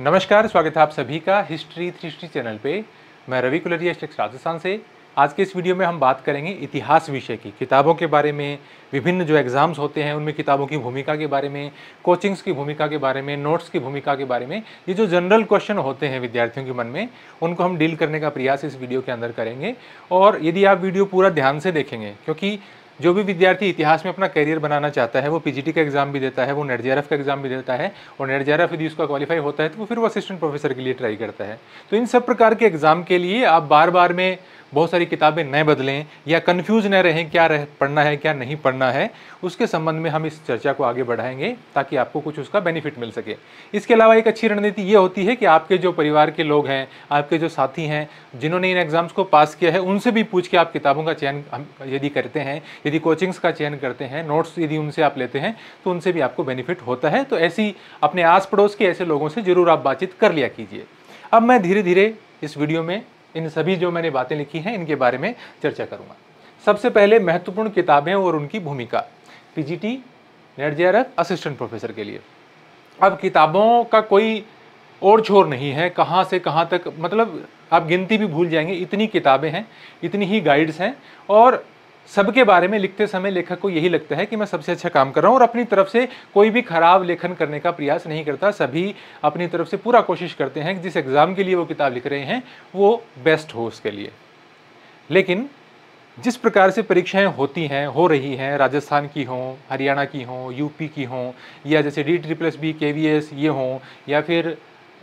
नमस्कार, स्वागत है आप सभी का हिस्ट्री 360 चैनल पे। मैं रवि कुलरिया राजस्थान से। आज के इस वीडियो में हम बात करेंगे इतिहास विषय की किताबों के बारे में, विभिन्न जो एग्ज़ाम्स होते हैं उनमें किताबों की भूमिका के बारे में, कोचिंग्स की भूमिका के बारे में, नोट्स की भूमिका के बारे में। ये जो जनरल क्वेश्चन होते हैं विद्यार्थियों के मन में, उनको हम डील करने का प्रयास इस वीडियो के अंदर करेंगे। और यदि आप वीडियो पूरा ध्यान से देखेंगे, क्योंकि जो भी विद्यार्थी इतिहास में अपना करियर बनाना चाहता है वो पीजीटी का एग्जाम भी देता है, वो नेट जेआरएफ का एग्जाम भी देता है, और नेट जेआरएफ यदि उसका क्वालिफाई होता है तो फिर वो असिस्टेंट प्रोफेसर के लिए ट्राई करता है। तो इन सब प्रकार के एग्जाम के लिए आप बार बार में बहुत सारी किताबें न बदलें या कंफ्यूज न रहें क्या पढ़ना है क्या नहीं पढ़ना है, उसके संबंध में हम इस चर्चा को आगे बढ़ाएंगे ताकि आपको कुछ उसका बेनिफिट मिल सके। इसके अलावा एक अच्छी रणनीति ये होती है कि आपके जो परिवार के लोग हैं, आपके जो साथी हैं जिन्होंने इन एग्जाम्स को पास किया है, उनसे भी पूछ के आप किताबों का चयन यदि करते हैं, यदि कोचिंग्स का चयन करते हैं, नोट्स यदि उनसे आप लेते हैं तो उनसे भी आपको बेनिफिट होता है। तो ऐसी अपने आस पड़ोस के ऐसे लोगों से जरूर आप बातचीत कर लिया कीजिए। अब मैं धीरे धीरे इस वीडियो में इन सभी जो मैंने बातें लिखी हैं इनके बारे में चर्चा करूंगा। सबसे पहले महत्वपूर्ण किताबें और उनकी भूमिका PGT, net JRF, assistant professor के लिए। अब किताबों का कोई और छोर नहीं है, कहाँ से कहाँ तक, मतलब आप गिनती भी भूल जाएंगे, इतनी किताबें हैं, इतनी ही गाइड्स हैं, और सबके बारे में लिखते समय लेखक को यही लगता है कि मैं सबसे अच्छा काम कर रहा हूँ, और अपनी तरफ से कोई भी खराब लेखन करने का प्रयास नहीं करता। सभी अपनी तरफ से पूरा कोशिश करते हैं कि जिस एग्जाम के लिए वो किताब लिख रहे हैं वो बेस्ट हो उसके लिए। लेकिन जिस प्रकार से परीक्षाएं होती हैं, हो रही हैं, राजस्थान की हों, हरियाणा की हों, यूपी की हों, या जैसे DSSB KVS ये हों, या फिर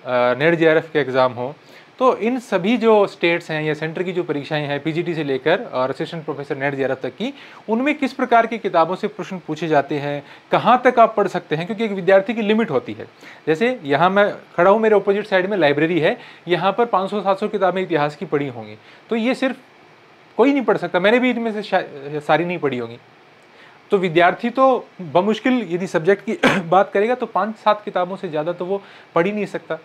नेट जेआरएफ के एग्ज़ाम हो, तो इन सभी जो स्टेट्स हैं या सेंटर की जो परीक्षाएं हैं पीजीटी से लेकर और असिस्टेंट प्रोफेसर नेट जेआरएफ तक की, उनमें किस प्रकार की किताबों से प्रश्न पूछे जाते हैं, कहाँ तक आप पढ़ सकते हैं, क्योंकि एक विद्यार्थी की लिमिट होती है। जैसे यहाँ मैं खड़ा हूँ, मेरे अपोजिट साइड में लाइब्रेरी है, यहाँ पर 500-700 किताबें इतिहास की पढ़ी होंगी, तो ये सिर्फ कोई नहीं पढ़ सकता, मैंने भी इनमें से सारी नहीं पढ़ी होंगी। तो विद्यार्थी तो बमुश्किल यदि सब्जेक्ट की बात करेगा तो 5-7 किताबों से ज़्यादा तो वो पढ़ ही नहीं सकता।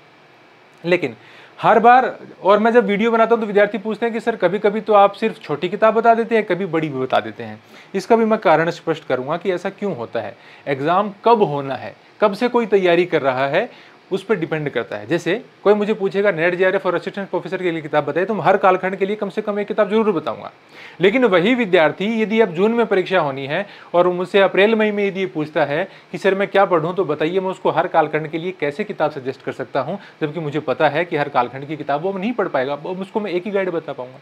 लेकिन हर बार, और मैं जब वीडियो बनाता हूं तो विद्यार्थी पूछते हैं कि सर कभी कभी तो आप सिर्फ छोटी किताब बता देते हैं, कभी बड़ी भी बता देते हैं। इसका भी मैं कारण स्पष्ट करूंगा कि ऐसा क्यों होता है। एग्जाम कब होना है, कब से कोई तैयारी कर रहा है, उस पर डिपेंड करता है। जैसे कोई मुझे पूछेगा नेट जेआरएफ और असिस्टेंट प्रोफेसर के लिए किताब बताइए, तो मैं हर कालखंड के लिए कम से कम एक किताब जरूर बताऊंगा। लेकिन वही विद्यार्थी यदि अब जून में परीक्षा होनी है और मुझसे अप्रैल मई में यदि ये पूछता है कि सर मैं क्या पढ़ूं, तो बताइए मैं उसको हर कालखंड के लिए कैसे किताब सजेस्ट कर सकता हूं, जबकि मुझे पता है कि हर कालखंड की किताब वो नहीं पढ़ पाएगा, उसको मैं एक ही गाइड बता पाऊंगा।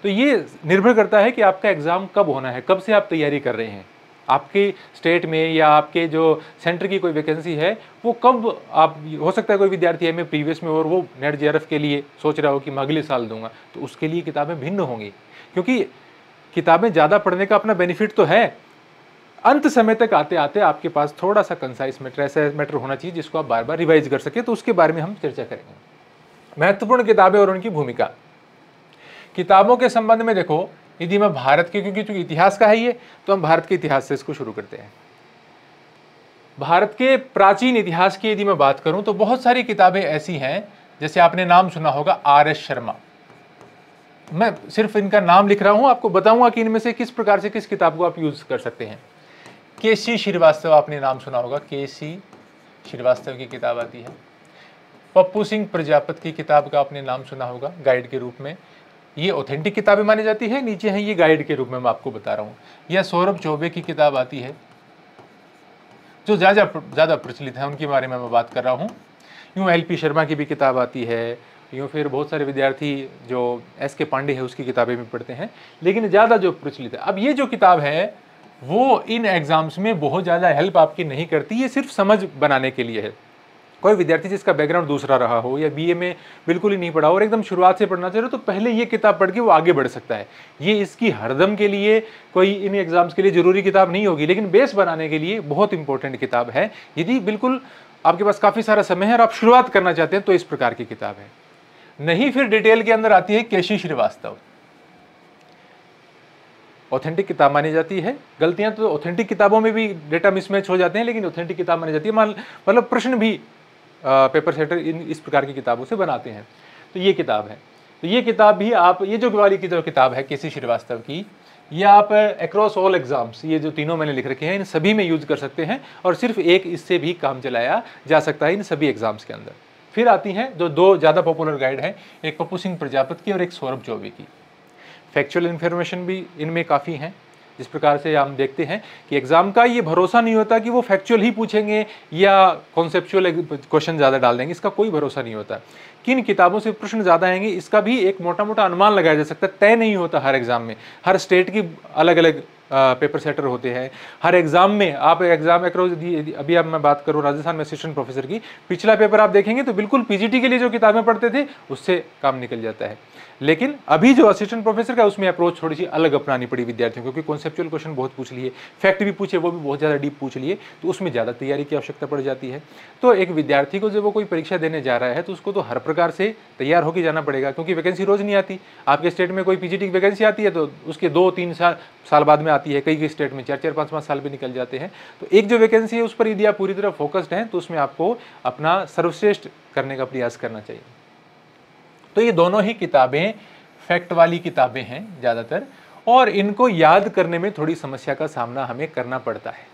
तो ये निर्भर करता है कि आपका एग्जाम कब होना है, कब से आप तैयारी कर रहे हैं, आपके स्टेट में या आपके जो सेंटर की कोई वैकेंसी है वो कब आप, हो सकता है कोई विद्यार्थी है मैं प्रीवियस में और वो नेट जेआरएफ के लिए सोच रहा हो कि मैं अगले साल दूंगा, तो उसके लिए किताबें भिन्न होंगी। क्योंकि किताबें ज़्यादा पढ़ने का अपना बेनिफिट तो है, अंत समय तक आते आते आपके पास थोड़ा सा कंसाइज मैटर, ऐसा मैटर होना चाहिए जिसको आप बार बार रिवाइज कर सके। तो उसके बारे में हम चर्चा करेंगे। महत्वपूर्ण किताबें और उनकी भूमिका। किताबों के संबंध में देखो, यदि मैं भारत के, क्योंकि चूंकि इतिहास का है ये, तो हम भारत के इतिहास से इसको शुरू करते हैं। भारत के प्राचीन इतिहास की यदि मैं बात करूं तो बहुत सारी किताबें ऐसी हैं, जैसे आपने नाम सुना होगा RS शर्मा। मैं सिर्फ इनका नाम लिख रहा हूं, आपको बताऊंगा कि इनमें से किस प्रकार से किस किताब को आप यूज कर सकते हैं। KC श्रीवास्तव, आपने नाम सुना होगा, KC श्रीवास्तव की किताब आती है। पप्पू सिंह प्रजापत की किताब का आपने नाम सुना होगा गाइड के रूप में, ये ऑथेंटिक किताबें मानी जाती है, नीचे है ये गाइड के रूप में मैं आपको बता रहा हूँ। यह सौरभ चौबे की किताब आती है, जो ज़्यादा प्रचलित है, उनके बारे में मैं बात कर रहा हूँ। यूँ LP शर्मा की भी किताब आती है, यूँ फिर बहुत सारे विद्यार्थी जो SK पांडे है उसकी किताबें भी पढ़ते हैं, लेकिन ज़्यादा जो प्रचलित है, अब ये जो किताब है वो इन एग्ज़ाम्स में बहुत ज़्यादा हेल्प आपकी नहीं करती, ये सिर्फ समझ बनाने के लिए है। कोई विद्यार्थी जिसका बैकग्राउंड दूसरा रहा हो या BA में बिल्कुल ही नहीं पढ़ा हो और एकदम शुरुआत से पढ़ना चाह रहे हो, तो पहले ये किताब पढ़ के वो आगे बढ़ सकता है। ये इसकी हरदम के लिए कोई इन एग्जाम्स के लिए जरूरी किताब नहीं होगी, लेकिन बेस बनाने के लिए बहुत इंपॉर्टेंट किताब है। यदि बिल्कुल आपके पास काफ़ी सारा समय है और आप शुरुआत करना चाहते हैं तो इस प्रकार की किताब है। नहीं फिर डिटेल के अंदर आती है KC श्रीवास्तव, ऑथेंटिक किताब मानी जाती है। गलतियां तो ऑथेंटिक किताबों में भी डेटा मिसमैच हो जाते हैं, लेकिन ऑथेंटिक किताब मानी जाती है। मतलब प्रश्न भी पेपर सेटर इस प्रकार की किताबों से बनाते हैं। तो ये किताब है, तो ये किताब भी आप, ये जो वाली की जो किताब है KC श्रीवास्तव की, या आप अक्रॉस ऑल एग्जाम्स, ये जो तीनों मैंने लिख रखे हैं इन सभी में यूज कर सकते हैं, और सिर्फ एक इससे भी काम चलाया जा सकता है इन सभी एग्जाम्स के अंदर। फिर आती हैं जो दो ज़्यादा पॉपुलर गाइड हैं, एक पप्पू सिंह प्रजापति की और एक सौरभ चौबे की। फैक्चुअल इन्फॉर्मेशन भी इनमें काफ़ी हैं। जिस प्रकार से हम देखते हैं कि एग्जाम का ये भरोसा नहीं होता कि वो फैक्चुअल ही पूछेंगे या कॉन्सेप्चुअल क्वेश्चन ज़्यादा डाल देंगे, इसका कोई भरोसा नहीं होता। किन किताबों से प्रश्न ज़्यादा आएंगे इसका भी एक मोटा मोटा अनुमान लगाया जा सकता है, तय नहीं होता हर एग्जाम में। हर स्टेट की अलग अलग पेपर सेटर होते हैं। हर एग्जाम में आप एग्जाम अक्रॉस, अभी अब मैं बात करूं राजस्थान में असिस्टेंट प्रोफेसर की, पिछला पेपर आप देखेंगे तो बिल्कुल पीजीटी के लिए जो किताबें पढ़ते थे उससे काम निकल जाता है। लेकिन अभी जो असिस्टेंट प्रोफेसर का उसमें अप्रोच थोड़ी सी अलग अपनानी पड़ी विद्यार्थियों को, क्योंकि कॉन्सेप्चुअल क्वेश्चन बहुत पूछ लिए, फैक्ट भी पूछे वो भी बहुत ज़्यादा डीप पूछ लिए, तो उसमें ज़्यादा तैयारी की आवश्यकता पड़ जाती है। तो एक विद्यार्थी को जब वो कोई परीक्षा देने जा रहा है तो उसको तो हर प्रकार से तैयार होकर जाना पड़ेगा, क्योंकि वैकेंसी रोज नहीं आती। आपके स्टेट में कोई पीजीटी की वैकेंसी आती है तो उसके 2-3 साल बाद में आती है, कई स्टेट में 4-4, 5-5 साल भी निकल जाते हैं। तो एक जो वैकेंसी है उस पर यदि आप पूरी तरह फोकस्ड हैं तो उसमें आपको अपना सर्वश्रेष्ठ करने का प्रयास करना चाहिए। तो ये दोनों ही किताबें फैक्ट वाली किताबें हैं ज़्यादातर, और इनको याद करने में थोड़ी समस्या का सामना हमें करना पड़ता है।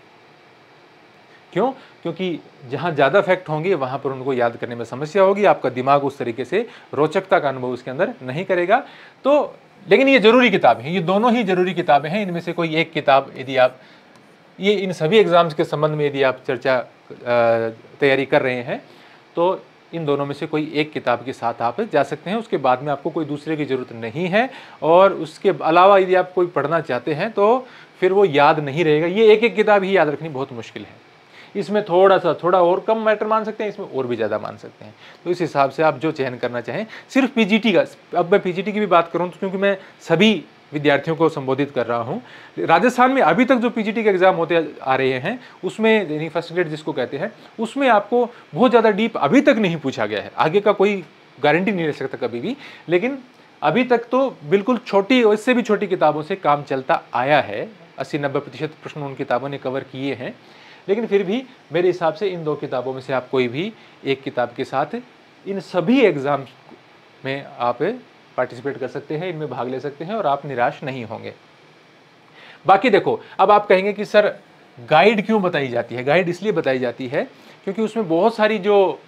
क्यों? क्योंकि जहाँ ज़्यादा फैक्ट होंगे वहाँ पर उनको याद करने में समस्या होगी, आपका दिमाग उस तरीके से रोचकता का अनुभव उसके अंदर नहीं करेगा। तो लेकिन ये जरूरी किताबें हैं, ये दोनों ही जरूरी किताबें हैं। इनमें से कोई एक किताब यदि आप ये इन सभी एग्जाम्स के संबंध में यदि आप चर्चा तैयारी कर रहे हैं तो इन दोनों में से कोई एक किताब के साथ आप जा सकते हैं। उसके बाद में आपको कोई दूसरे की ज़रूरत नहीं है, और उसके अलावा यदि आप कोई पढ़ना चाहते हैं तो फिर वो याद नहीं रहेगा। ये एक एक किताब ही याद रखनी बहुत मुश्किल है। इसमें थोड़ा और कम मैटर मान सकते हैं, इसमें और भी ज़्यादा मान सकते हैं। तो इस हिसाब से आप जो चयन करना चाहें, सिर्फ पीजीटी का, अब मैं पीजीटी की भी बात करूँ तो क्योंकि मैं सभी विद्यार्थियों को संबोधित कर रहा हूँ, राजस्थान में अभी तक जो पीजीटी के एग्जाम होते आ रहे हैं उसमें यानी फर्स्ट ग्रेड जिसको कहते हैं, उसमें आपको बहुत ज़्यादा डीप अभी तक नहीं पूछा गया है। आगे का कोई गारंटी नहीं ले सकता कभी भी, लेकिन अभी तक तो बिल्कुल छोटी और इससे भी छोटी किताबों से काम चलता आया है। 80-90% प्रश्न उन किताबों ने कवर किए हैं। लेकिन फिर भी मेरे हिसाब से इन दो किताबों में से आप कोई भी एक किताब के साथ इन सभी एग्जाम में आप पार्टिसिपेट कर सकते हैं, इनमें भाग ले सकते हैं और आप निराश नहीं होंगे। बाकी देखो, अब आप कहेंगे कि सर गाइड क्यों बताई जाती है? गाइड इसलिए बताई जाती है क्योंकि उसमें बहुत सारी जो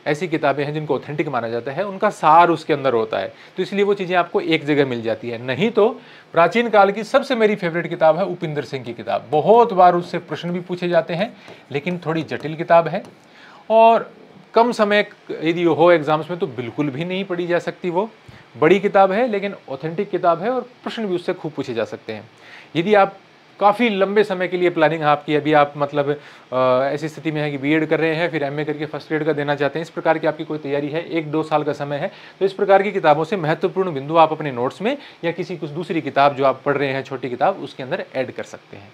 ऐसी किताबें हैं जिनको ऑथेंटिक माना जाता है उनका सार उसके अंदर होता है, तो इसलिए वो चीज़ें आपको एक जगह मिल जाती है। नहीं तो प्राचीन काल की सबसे मेरी फेवरेट किताब है उपिंदर सिंह की किताब। बहुत बार उससे प्रश्न भी पूछे जाते हैं, लेकिन थोड़ी जटिल किताब है और कम समय यदि हो एग्जाम्स में तो बिल्कुल भी नहीं पढ़ी जा सकती। वो बड़ी किताब है लेकिन ऑथेंटिक किताब है और प्रश्न भी उससे खूब पूछे जा सकते हैं। यदि आप काफ़ी लंबे समय के लिए प्लानिंग आपकी, अभी आप मतलब ऐसी स्थिति में है कि बीएड कर रहे हैं, फिर एमए करके फर्स्ट ग्रेड का देना चाहते हैं, इस प्रकार की आपकी कोई तैयारी है, 1-2 साल का समय है, तो इस प्रकार की किताबों से महत्वपूर्ण बिंदु आप अपने नोट्स में या किसी कुछ दूसरी किताब जो आप पढ़ रहे हैं छोटी किताब उसके अंदर ऐड कर सकते हैं।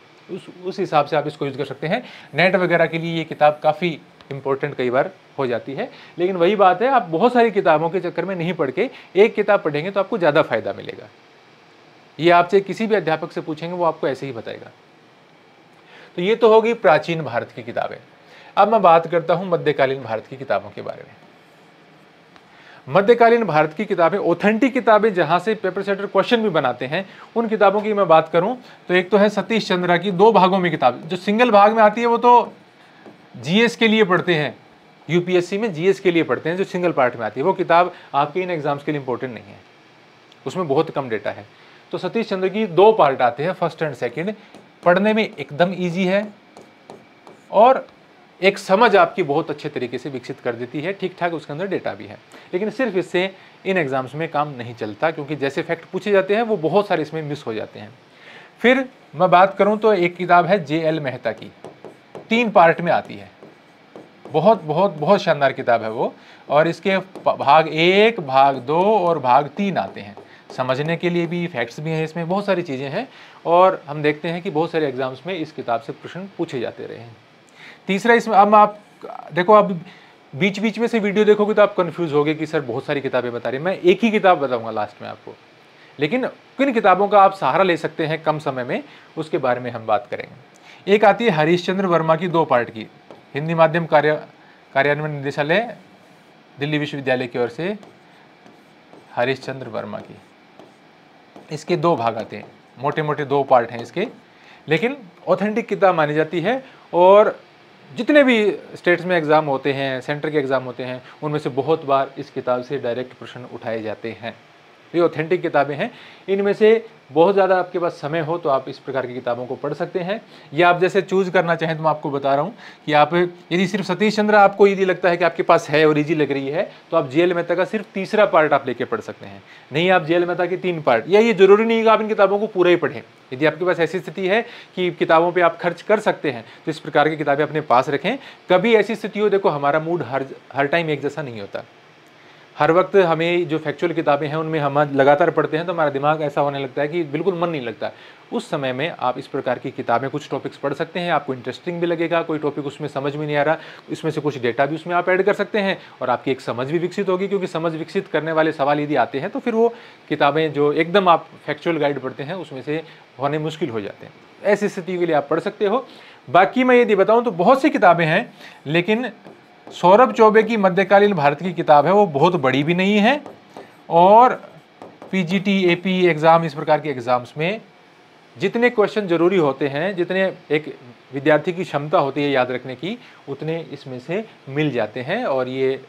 उस हिसाब से आप इसको यूज़ कर सकते हैं। नेट वगैरह के लिए ये किताब काफ़ी इंपॉर्टेंट कई बार हो जाती है, लेकिन वही बात है, आप बहुत सारी किताबों के चक्कर में नहीं पढ़ के एक किताब पढ़ेंगे तो आपको ज़्यादा फायदा मिलेगा। ये आपसे किसी भी अध्यापक से पूछेंगे वो आपको ऐसे ही बताएगा। तो ये तो होगी प्राचीन भारत की किताबें। अब मैं बात करता हूं मध्यकालीन भारत की किताबों के बारे में। मध्यकालीन भारत की किताबें, ऑथेंटिक किताबें जहां से पेपर सेटर क्वेश्चन भी बनाते हैं, उन किताबों की मैं बात करूं तो एक तो है सतीश चंद्रा की 2 भागों में किताब। जो सिंगल भाग में आती है वो तो जीएस के लिए पढ़ते हैं, यूपीएससी में जीएस के लिए पढ़ते हैं। जो सिंगल पार्ट में आती है वो किताब आपके इन एग्जाम्स के लिए इंपॉर्टेंट नहीं है, उसमें बहुत कम डेटा है। तो सतीश चंद्र की 2 पार्ट आते हैं, फर्स्ट एंड सेकेंड। पढ़ने में एकदम ईजी है और एक समझ आपकी बहुत अच्छे तरीके से विकसित कर देती है। ठीक ठाक उसके अंदर डेटा भी है, लेकिन सिर्फ इससे इन एग्जाम्स में काम नहीं चलता, क्योंकि जैसे फैक्ट पूछे जाते हैं वो बहुत सारे इसमें मिस हो जाते हैं। फिर मैं बात करूं तो एक किताब है जेएल मेहता की, 3 पार्ट में आती है। बहुत बहुत बहुत शानदार किताब है वो, और इसके भाग 1, भाग 2 और भाग 3 आते हैं। समझने के लिए भी फैक्ट्स भी हैं, इसमें बहुत सारी चीज़ें हैं, और हम देखते हैं कि बहुत सारे एग्जाम्स में इस किताब से प्रश्न पूछे जाते रहे हैं। तीसरा, इसमें अब आप देखो, आप बीच बीच में से वीडियो देखोगे तो आप कंफ्यूज होगे कि सर बहुत सारी किताबें बता रही हैं। मैं एक ही किताब बताऊंगा लास्ट में आपको, लेकिन किन किताबों का आप सहारा ले सकते हैं कम समय में, उसके बारे में हम बात करेंगे। एक आती है हरीशचंद्र वर्मा की 2 पार्ट की, हिंदी माध्यम कार्यान्वयन निदेशालय दिल्ली विश्वविद्यालय की ओर से, हरीशचंद्र वर्मा की। इसके 2 भाग आते हैं, मोटे मोटे 2 पार्ट हैं इसके, लेकिन ऑथेंटिक किताब मानी जाती है। और जितने भी स्टेट्स में एग्ज़ाम होते हैं, सेंटर के एग्ज़ाम होते हैं, उनमें से बहुत बार इस किताब से डायरेक्ट प्रश्न उठाए जाते हैं। ये ऑथेंटिक किताबें हैं। इनमें से बहुत ज़्यादा आपके पास समय हो तो आप इस प्रकार की किताबों को पढ़ सकते हैं, या आप जैसे चूज़ करना चाहें तो मैं आपको बता रहा हूँ कि आप यदि सिर्फ सतीश चंद्र आपको यदि लगता है कि आपके पास है और ईजी लग रही है, तो आप जेएल मेहता का सिर्फ तीसरा पार्ट आप लेके पढ़ सकते हैं। नहीं, आप जेएल मेहता के 3 पार्ट, या ये जरूरी नहीं है कि आप इन किताबों को पूरा ही पढ़ें। यदि आपके पास ऐसी स्थिति है कि किताबों पे आप खर्च कर सकते हैं तो इस प्रकार की किताबें अपने पास रखें। कभी ऐसी स्थिति हो, देखो हमारा मूड हर टाइम एक जैसा नहीं होता। हर वक्त हमें जो फैक्चुअल किताबें हैं उनमें हम लगातार पढ़ते हैं तो हमारा दिमाग ऐसा होने लगता है कि बिल्कुल मन नहीं लगता। उस समय में आप इस प्रकार की किताबें, कुछ टॉपिक्स पढ़ सकते हैं, आपको इंटरेस्टिंग भी लगेगा। कोई टॉपिक उसमें समझ में नहीं आ रहा, इसमें से कुछ डेटा भी उसमें आप ऐड कर सकते हैं और आपकी एक समझ भी विकसित होगी, क्योंकि समझ विकसित करने वाले सवाल यदि आते हैं तो फिर वो किताबें जो एकदम आप फैक्चुअल गाइड पढ़ते हैं उसमें से होने मुश्किल हो जाते हैं। ऐसी स्थिति के लिए आप पढ़ सकते हो। बाकी मैं यदि बताऊँ तो बहुत सी किताबें हैं, लेकिन सौरभ चौबे की मध्यकालीन भारत की किताब है, वो बहुत बड़ी भी नहीं है, और पीजीटी, एपी एग्ज़ाम, इस प्रकार के एग्ज़ाम्स में जितने क्वेश्चन जरूरी होते हैं, जितने एक विद्यार्थी की क्षमता होती है याद रखने की, उतने इसमें से मिल जाते हैं। और ये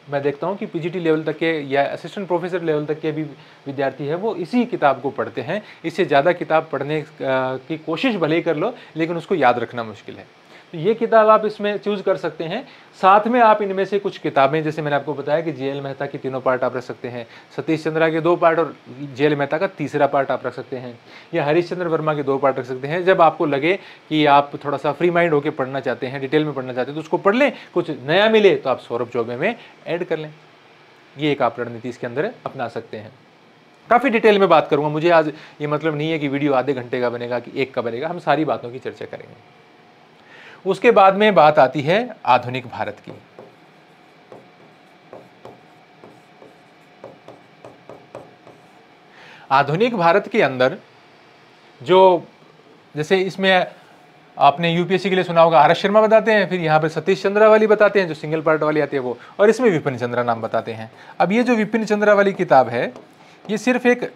मैं देखता हूँ कि पीजीटी लेवल तक के या असिस्टेंट प्रोफेसर लेवल तक के भी विद्यार्थी है वो इसी किताब को पढ़ते हैं। इससे ज़्यादा किताब पढ़ने की कोशिश भले ही कर लो, लेकिन उसको याद रखना मुश्किल है। तो ये किताब आप इसमें चूज़ कर सकते हैं। साथ में आप इनमें से कुछ किताबें, जैसे मैंने आपको बताया कि जेएल मेहता के 3 पार्ट आप रख सकते हैं, सतीश चंद्रा के 2 पार्ट और जेएल मेहता का तीसरा पार्ट आप रख सकते हैं, या हरीश चंद्र वर्मा के 2 पार्ट रख सकते हैं। जब आपको लगे कि आप थोड़ा सा फ्री माइंड होकर पढ़ना चाहते हैं, डिटेल में पढ़ना चाहते हैं, तो उसको पढ़ लें। कुछ नया मिले तो आप सौरभ चौबे में ऐड कर लें। ये एक आप रणनीति इसके अंदर अपना सकते हैं। काफ़ी डिटेल में बात करूँगा, मुझे आज ये मतलब नहीं है कि वीडियो आधे घंटे का बनेगा कि 1 का बनेगा, हम सारी बातों की चर्चा करेंगे। उसके बाद में बात आती है आधुनिक भारत की। आधुनिक भारत के अंदर जो, जैसे इसमें आपने यूपीएससी के लिए सुना होगा, आर.एस. शर्मा बताते हैं, फिर यहाँ पे सतीश चंद्रा वाली बताते हैं जो सिंगल पार्ट वाली आती है वो, और इसमें विपिन चंद्रा नाम बताते हैं। अब ये जो विपिन चंद्रा वाली किताब है, ये सिर्फ एक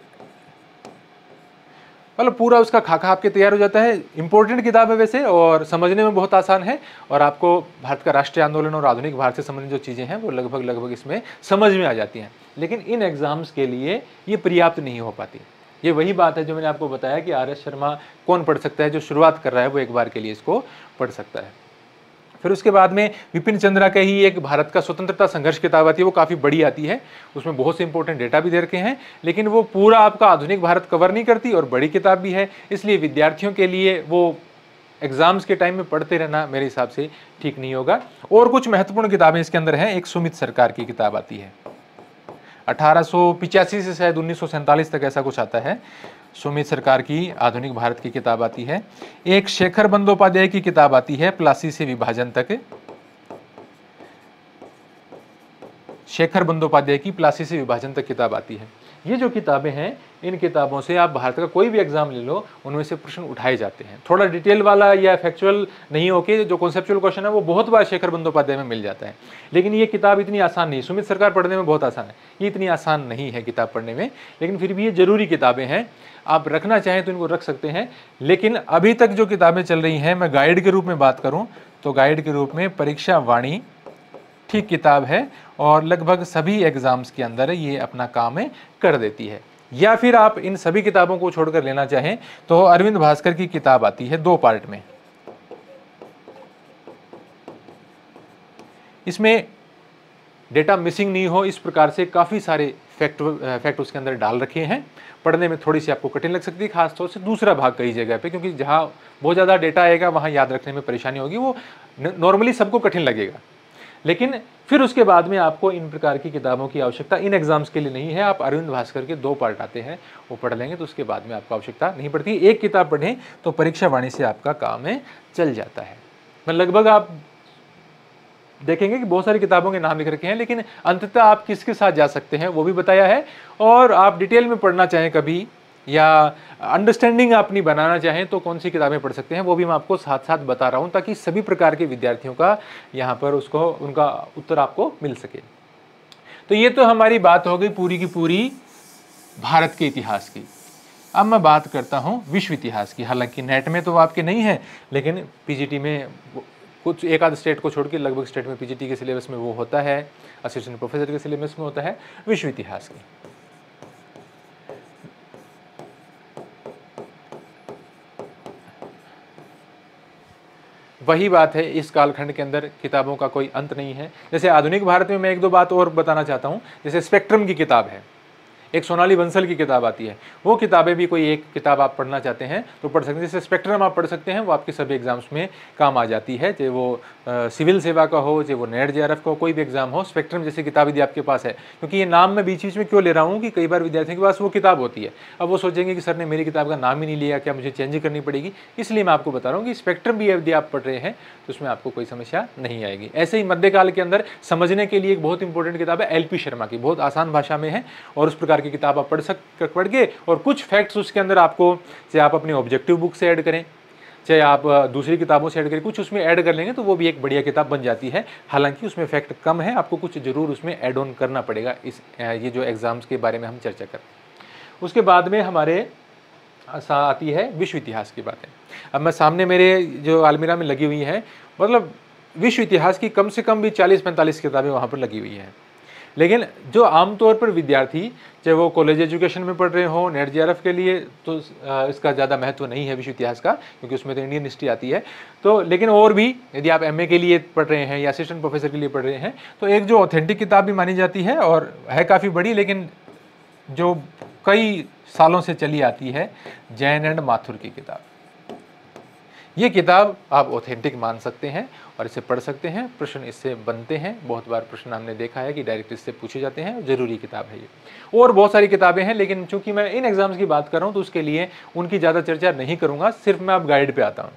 मतलब पूरा उसका खाका आपके तैयार हो जाता है। इंपॉर्टेंट किताब है वैसे, और समझने में बहुत आसान है, और आपको भारत का राष्ट्रीय आंदोलन और आधुनिक भारत से संबंधित जो चीज़ें हैं वो लगभग इसमें समझ में आ जाती हैं। लेकिन इन एग्जाम्स के लिए ये पर्याप्त नहीं हो पाती। ये वही बात है जो मैंने आपको बताया कि आर.एस. शर्मा कौन पढ़ सकता है, जो शुरुआत कर रहा है वो एक बार के लिए इसको पढ़ सकता है। फिर उसके बाद में विपिन चंद्रा का ही एक भारत का स्वतंत्रता संघर्ष किताब आती है, वो काफ़ी बड़ी आती है, उसमें बहुत से इंपॉर्टेंट डेटा भी दे रखे हैं, लेकिन वो पूरा आपका आधुनिक भारत कवर नहीं करती और बड़ी किताब भी है, इसलिए विद्यार्थियों के लिए वो एग्जाम्स के टाइम में पढ़ते रहना मेरे हिसाब से ठीक नहीं होगा। और कुछ महत्वपूर्ण किताबें इसके अंदर हैं। एक सुमित सरकार की किताब आती है, 1885 से शायद 1947 तक ऐसा कुछ आता है। सुमित सरकार की आधुनिक भारत की किताब आती है। एक शेखर बंदोपाध्याय की किताब आती है, प्लासी से विभाजन तक। शेखर बंदोपाध्याय की प्लासी से विभाजन तक किताब आती है। ये जो किताबें हैं, इन किताबों से आप भारत का कोई भी एग्जाम ले लो, उनमें से प्रश्न उठाए जाते हैं। थोड़ा डिटेल वाला या फैक्चुअल नहीं होके जो कॉन्सेप्चुअल क्वेश्चन है वो बहुत बार शेखर बंदोपाध्याय में मिल जाता है। लेकिन ये किताब इतनी आसान नहीं, सुमित सरकार पढ़ने में बहुत आसान है, ये इतनी आसान नहीं है किताब पढ़ने में, लेकिन फिर भी ये जरूरी किताबें हैं। आप रखना चाहें तो इनको रख सकते हैं। लेकिन अभी तक जो किताबें चल रही हैं, मैं गाइड के रूप में बात करूँ तो गाइड के रूप में परीक्षा वाणी ठीक किताब है, और लगभग सभी एग्जाम्स के अंदर ये अपना काम कर देती है। या फिर आप इन सभी किताबों को छोड़कर लेना चाहें तो अरविंद भास्कर की किताब आती है 2 पार्ट में। इसमें डेटा मिसिंग नहीं हो इस प्रकार से काफ़ी सारे फैक्ट उसके अंदर डाल रखे हैं। पढ़ने में थोड़ी सी आपको कठिन लग सकती है, खासतौर से दूसरा भाग कई जगह पे, क्योंकि जहाँ बहुत ज़्यादा डेटा आएगा वहाँ याद रखने में परेशानी होगी, वो नॉर्मली सबको कठिन लगेगा। लेकिन फिर उसके बाद में आपको इन प्रकार की किताबों की आवश्यकता इन एग्जाम्स के लिए नहीं है। आप अरविंद भास्कर के 2 पार्ट आते हैं वो पढ़ लेंगे तो उसके बाद में आपको आवश्यकता नहीं पड़ती। एक किताब पढ़ें तो परीक्षा वाणी से आपका काम चल जाता है। मैं लगभग आप देखेंगे कि बहुत सारी किताबों के नाम लिख रखे हैं, लेकिन अंततः आप किसके साथ जा सकते हैं वो भी बताया है। और आप डिटेल में पढ़ना चाहें कभी, या अंडरस्टैंडिंग अपनी बनाना चाहें तो कौन सी किताबें पढ़ सकते हैं वो भी मैं आपको साथ साथ बता रहा हूं, ताकि सभी प्रकार के विद्यार्थियों का यहाँ पर उनका उत्तर आपको मिल सके। तो ये तो हमारी बात हो गई पूरी की पूरी भारत के इतिहास की। अब मैं बात करता हूँ विश्व इतिहास की। हालांकि नेट में तो वो आपके नहीं है, लेकिन पीजीटी में कुछ एक आध स्टेट को छोड़ के लगभग स्टेट में पीजीटी के सिलेबस में वो होता है, असिस्टेंट प्रोफेसर के सिलेबस में होता है विश्व इतिहास की। वही बात है, इस कालखंड के अंदर किताबों का कोई अंत नहीं है। जैसे आधुनिक भारत में मैं एक दो बात और बताना चाहता हूँ। जैसे स्पेक्ट्रम की किताब है, एक सोनाली बंसल की किताब आती है, वो किताबें भी कोई एक किताब आप पढ़ना चाहते हैं तो पढ़ सकते हैं। जैसे स्पेक्ट्रम आप पढ़ सकते हैं, वो आपके सभी एग्जाम्स में काम आ जाती है, चाहे वो सिविल सेवा का हो, चाहे वो नेट जेआरएफ का हो, कोई भी एग्जाम हो, स्पेक्ट्रम जैसी किताब यदि आपके पास है। क्योंकि ये नाम मैं बीच बीच में क्यों ले रहा हूँ कि कई बार विद्यार्थियों के पास वो किताब होती है, अब वो सोचेंगे कि सर ने मेरी किताब का नाम ही नहीं लिया, क्या मुझे चेंज करनी पड़ेगी। इसलिए मैं आपको बता रहा हूँ कि स्पेक्ट्रम भी यदि आप पढ़ रहे हैं तो उसमें आपको कोई समस्या नहीं आएगी। ऐसे ही मध्यकाल के अंदर समझने के लिए एक बहुत इंपॉर्टेंट किताब है एलपी शर्मा की, बहुत आसान भाषा में है, और उस प्रकार की किताब आप पढ़ के और कुछ फैक्ट्स उसके अंदर आपको, चाहे आप अपनी ऑब्जेक्टिव बुक से ऐड करें, चाहे आप दूसरी किताबों से ऐड करें, कुछ उसमें ऐड कर लेंगे तो वो भी एक बढ़िया किताब बन जाती है। हालांकि उसमें फैक्ट कम है, आपको कुछ जरूर उसमें ऐड ऑन करना पड़ेगा। ये जो एग्जाम्स के बारे में हम चर्चा करें, उसके बाद में हमारे आती है विश्व इतिहास की बातें। अब मैं सामने मेरे जो अलमीरा में लगी हुई है, मतलब विश्व इतिहास की कम से कम भी 40-45 किताबें वहाँ पर लगी हुई हैं। लेकिन जो आमतौर पर विद्यार्थी, चाहे वो कॉलेज एजुकेशन में पढ़ रहे हो, नेट जेआरएफ के लिए तो इसका ज़्यादा महत्व नहीं है विश्व इतिहास का, क्योंकि उसमें तो इंडियन हिस्ट्री आती है। तो लेकिन और भी यदि आप एमए के लिए पढ़ रहे हैं या असिस्टेंट प्रोफेसर के लिए पढ़ रहे हैं, तो एक जो ऑथेंटिक किताब भी मानी जाती है और है काफ़ी बड़ी, लेकिन जो कई सालों से चली आती है, जैन एंड माथुर की किताब। ये किताब आप ऑथेंटिक मान सकते हैं और इसे पढ़ सकते हैं, प्रश्न इससे बनते हैं। बहुत बार प्रश्न हमने देखा है कि डायरेक्ट इससे पूछे जाते हैं, जरूरी किताब है ये। और बहुत सारी किताबें हैं, लेकिन चूंकि मैं इन एग्जाम्स की बात कर रहा हूँ तो उसके लिए उनकी ज़्यादा चर्चा नहीं करूँगा, सिर्फ मैं अब गाइड पे आता हूँ।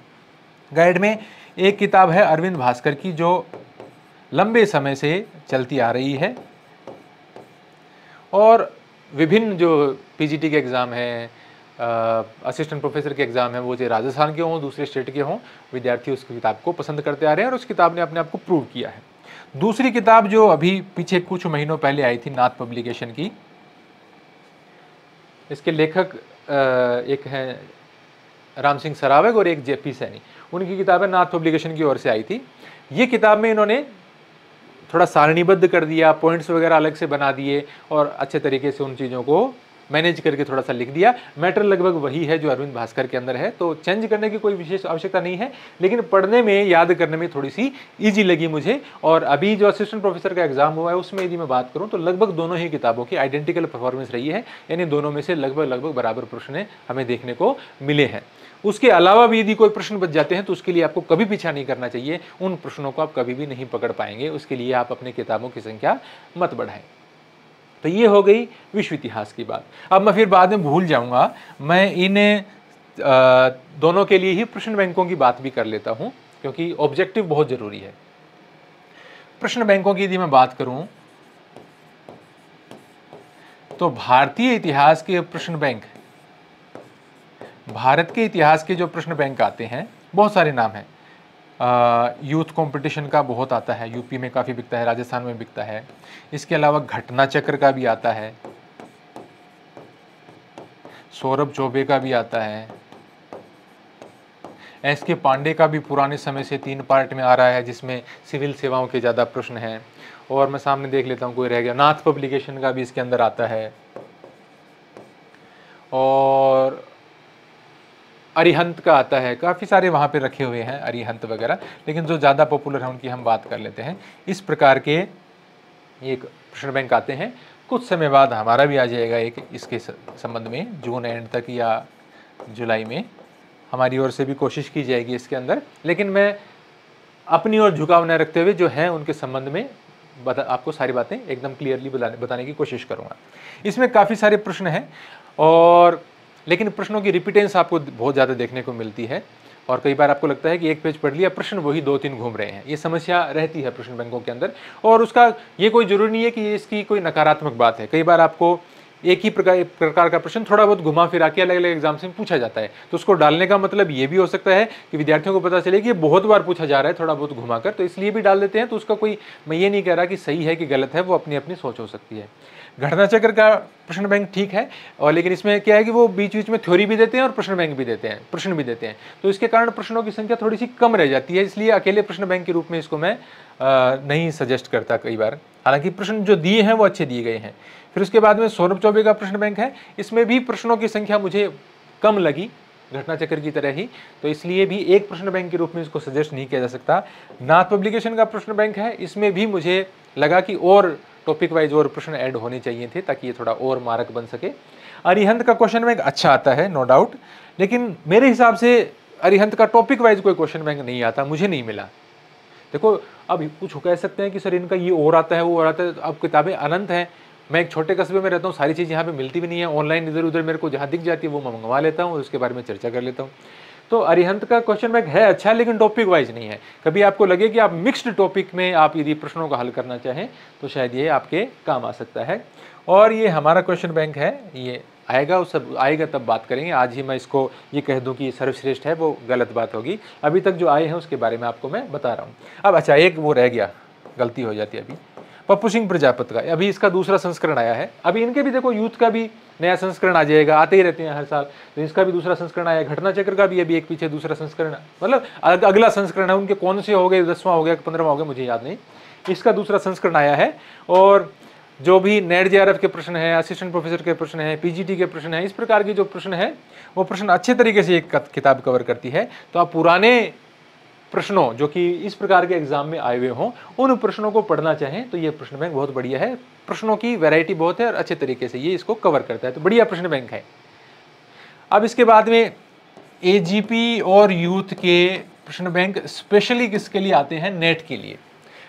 गाइड में एक किताब है अरविंद भास्कर की, जो लंबे समय से चलती आ रही है और विभिन्न जो पीजीटी के एग्ज़ाम हैं, असिस्टेंट प्रोफेसर के एग्जाम है, वो चाहे राजस्थान के हों, दूसरे स्टेट के हों, विद्यार्थी उस किताब को पसंद करते आ रहे हैं और उस किताब ने अपने आप को प्रूव किया है। दूसरी किताब जो अभी पीछे कुछ महीनों पहले आई थी, नाथ पब्लिकेशन की, इसके लेखक एक हैं राम सिंह सरावग और एक जेपी सैनी, उनकी किताब है, नाथ पब्लिकेशन की ओर से आई थी। ये किताब में इन्होंने थोड़ा सारणीबद्ध कर दिया, पॉइंट्स वगैरह अलग से बना दिए और अच्छे तरीके से उन चीज़ों को मैनेज करके थोड़ा सा लिख दिया। मैटर लगभग वही है जो अरविंद भास्कर के अंदर है, तो चेंज करने की कोई विशेष आवश्यकता नहीं है, लेकिन पढ़ने में, याद करने में थोड़ी सी इजी लगी मुझे। और अभी जो असिस्टेंट प्रोफेसर का एग्जाम हुआ है उसमें यदि मैं बात करूं तो लगभग दोनों ही किताबों की आइडेंटिकल परफॉर्मेंस रही है, यानी दोनों में से लगभग बराबर प्रश्न हमें देखने को मिले हैं। उसके अलावा भी यदि कोई प्रश्न बच जाते हैं तो उसके लिए आपको कभी पीछा नहीं करना चाहिए, उन प्रश्नों को आप कभी भी नहीं पकड़ पाएंगे, उसके लिए आप अपने किताबों की संख्या मत बढ़ाएं। तो ये हो गई विश्व इतिहास की बात। अब मैं फिर बाद में भूल जाऊंगा, मैं इन दोनों के लिए ही प्रश्न बैंकों की बात भी कर लेता हूं, क्योंकि ऑब्जेक्टिव बहुत जरूरी है। प्रश्न बैंकों की यदि मैं बात करूं तो भारतीय इतिहास के प्रश्न बैंक, भारत के इतिहास के जो प्रश्न बैंक आते हैं, बहुत सारे नाम हैं। यूथ कंपटीशन का बहुत आता है, यूपी में काफ़ी बिकता है, राजस्थान में बिकता है। इसके अलावा घटना चक्र का भी आता है, सौरभ चौबे का भी आता है, एस के पांडे का भी पुराने समय से 3 पार्ट में आ रहा है, जिसमें सिविल सेवाओं के ज़्यादा प्रश्न हैं। और मैं सामने देख लेता हूँ कोई रह गया, नाथ पब्लिकेशन का भी इसके अंदर आता है, और अरिहंत का आता है, काफ़ी सारे वहाँ पे रखे हुए हैं अरिहंत वगैरह, लेकिन जो ज़्यादा पॉपुलर है उनकी हम बात कर लेते हैं। इस प्रकार के एक प्रश्न बैंक आते हैं। कुछ समय बाद हमारा भी आ जाएगा एक इसके संबंध में, जून एंड तक या जुलाई में हमारी ओर से भी कोशिश की जाएगी इसके अंदर, लेकिन मैं अपनी ओर झुकाव न रखते हुए जो है उनके संबंध में आपको सारी बातें एकदम क्लियरली बताने की कोशिश करूँगा। इसमें काफ़ी सारे प्रश्न हैं, और लेकिन प्रश्नों की रिपीटेंस आपको बहुत ज़्यादा देखने को मिलती है, और कई बार आपको लगता है कि एक पेज पढ़ लिया, प्रश्न वही 2-3 घूम रहे हैं। ये समस्या रहती है प्रश्न बैंकों के अंदर, और उसका ये कोई जरूरी नहीं है कि इसकी कोई नकारात्मक बात है। कई बार आपको एक ही प्रकार का प्रश्न थोड़ा बहुत घुमा फिरा के अलग अलग एग्जाम से पूछा जाता है। तो उसको डालने का मतलब ये भी हो सकता है कि विद्यार्थियों को पता चले कि ये बहुत बार पूछा जा रहा है थोड़ा बहुत घुमाकर, तो इसलिए भी डाल देते हैं। तो उसका कोई, मैं ये नहीं कह रहा कि सही है कि गलत है, वो अपनी अपनी सोच हो सकती है। घटना चक्र का प्रश्न बैंक ठीक है, और लेकिन इसमें क्या है कि वो बीच बीच में थ्योरी भी देते हैं और प्रश्न बैंक भी देते हैं, प्रश्न भी देते हैं। तो इसके कारण प्रश्नों की संख्या थोड़ी सी कम रह जाती है, इसलिए अकेले प्रश्न बैंक के रूप में इसको मैं नहीं सजेस्ट करता कई बार। हालांकि प्रश्न जो दिए हैं वो अच्छे दिए गए हैं। फिर उसके बाद में सौरभ चौबे का प्रश्न बैंक है, इसमें भी प्रश्नों की संख्या मुझे कम लगी घटना चक्र की तरह ही, तो इसलिए भी एक प्रश्न बैंक के रूप में इसको सजेस्ट नहीं किया जा सकता। नाथ पब्लिकेशन का प्रश्न बैंक है, इसमें भी मुझे लगा कि और टॉपिक वाइज और प्रश्न ऐड होने चाहिए थे ताकि ये थोड़ा और मार्क बन सके। अरिहंत का क्वेश्चन बैंक अच्छा आता है नो डाउट, लेकिन मेरे हिसाब से अरिहंत का टॉपिक वाइज कोई क्वेश्चन बैंक नहीं आता, मुझे नहीं मिला। देखो अब कुछ कह सकते हैं कि सर इनका ये और आता है वो और आता है, अब किताबें अनंत हैं। मैं एक छोटे कस्बे में रहता हूँ, सारी चीज़ यहाँ पे मिलती भी नहीं है, ऑनलाइन इधर उधर मेरे को जहाँ दिख जाती है वो मैं मंगवा लेता हूँ और उसके बारे में चर्चा कर लेता हूँ। तो अरिहंत का क्वेश्चन बैंक है अच्छा, लेकिन टॉपिक वाइज नहीं है। कभी आपको लगे कि आप मिक्स्ड टॉपिक में आप यदि प्रश्नों का हल करना चाहें तो शायद ये आपके काम आ सकता है। और ये हमारा क्वेश्चन बैंक है, ये आएगा, उस सब आएगा तब बात करेंगे। आज ही मैं इसको ये कह दूं कि सर्वश्रेष्ठ है, वो गलत बात होगी। अभी तक जो आए हैं उसके बारे में आपको मैं बता रहा हूँ। अब अच्छा एक वो रह गया, गलती हो जाती है अभी, पप्पू सिंह प्रजापति का, अभी इसका दूसरा संस्करण आया है। अभी इनके भी देखो यूथ का भी नया संस्करण आ जाएगा, आते ही रहते हैं हर साल, तो इसका भी दूसरा संस्करण आया। घटना चक्र का भी अभी एक पीछे दूसरा संस्करण, मतलब अगला संस्करण है, उनके कौन से हो गए, 10वां हो गया 15वां हो गया मुझे याद नहीं, इसका दूसरा संस्करण आया है। और जो भी नेट जेआरएफ के प्रश्न है, असिस्टेंट प्रोफेसर के प्रश्न है, पीजीटी के प्रश्न है, इस प्रकार के जो प्रश्न है वो प्रश्न अच्छे तरीके से एक किताब कवर करती है। तो आप पुराने प्रश्नों जो कि इस प्रकार के एग्जाम में आए हुए हों उन प्रश्नों को पढ़ना चाहें तो ये प्रश्न बैंक बहुत बढ़िया है। प्रश्नों की वैरायटी बहुत है और अच्छे तरीके से ये इसको कवर करता है, तो बढ़िया प्रश्न बैंक है। अब इसके बाद में एजीपी और यूथ के प्रश्न बैंक स्पेशली किसके लिए आते हैं, नेट के लिए।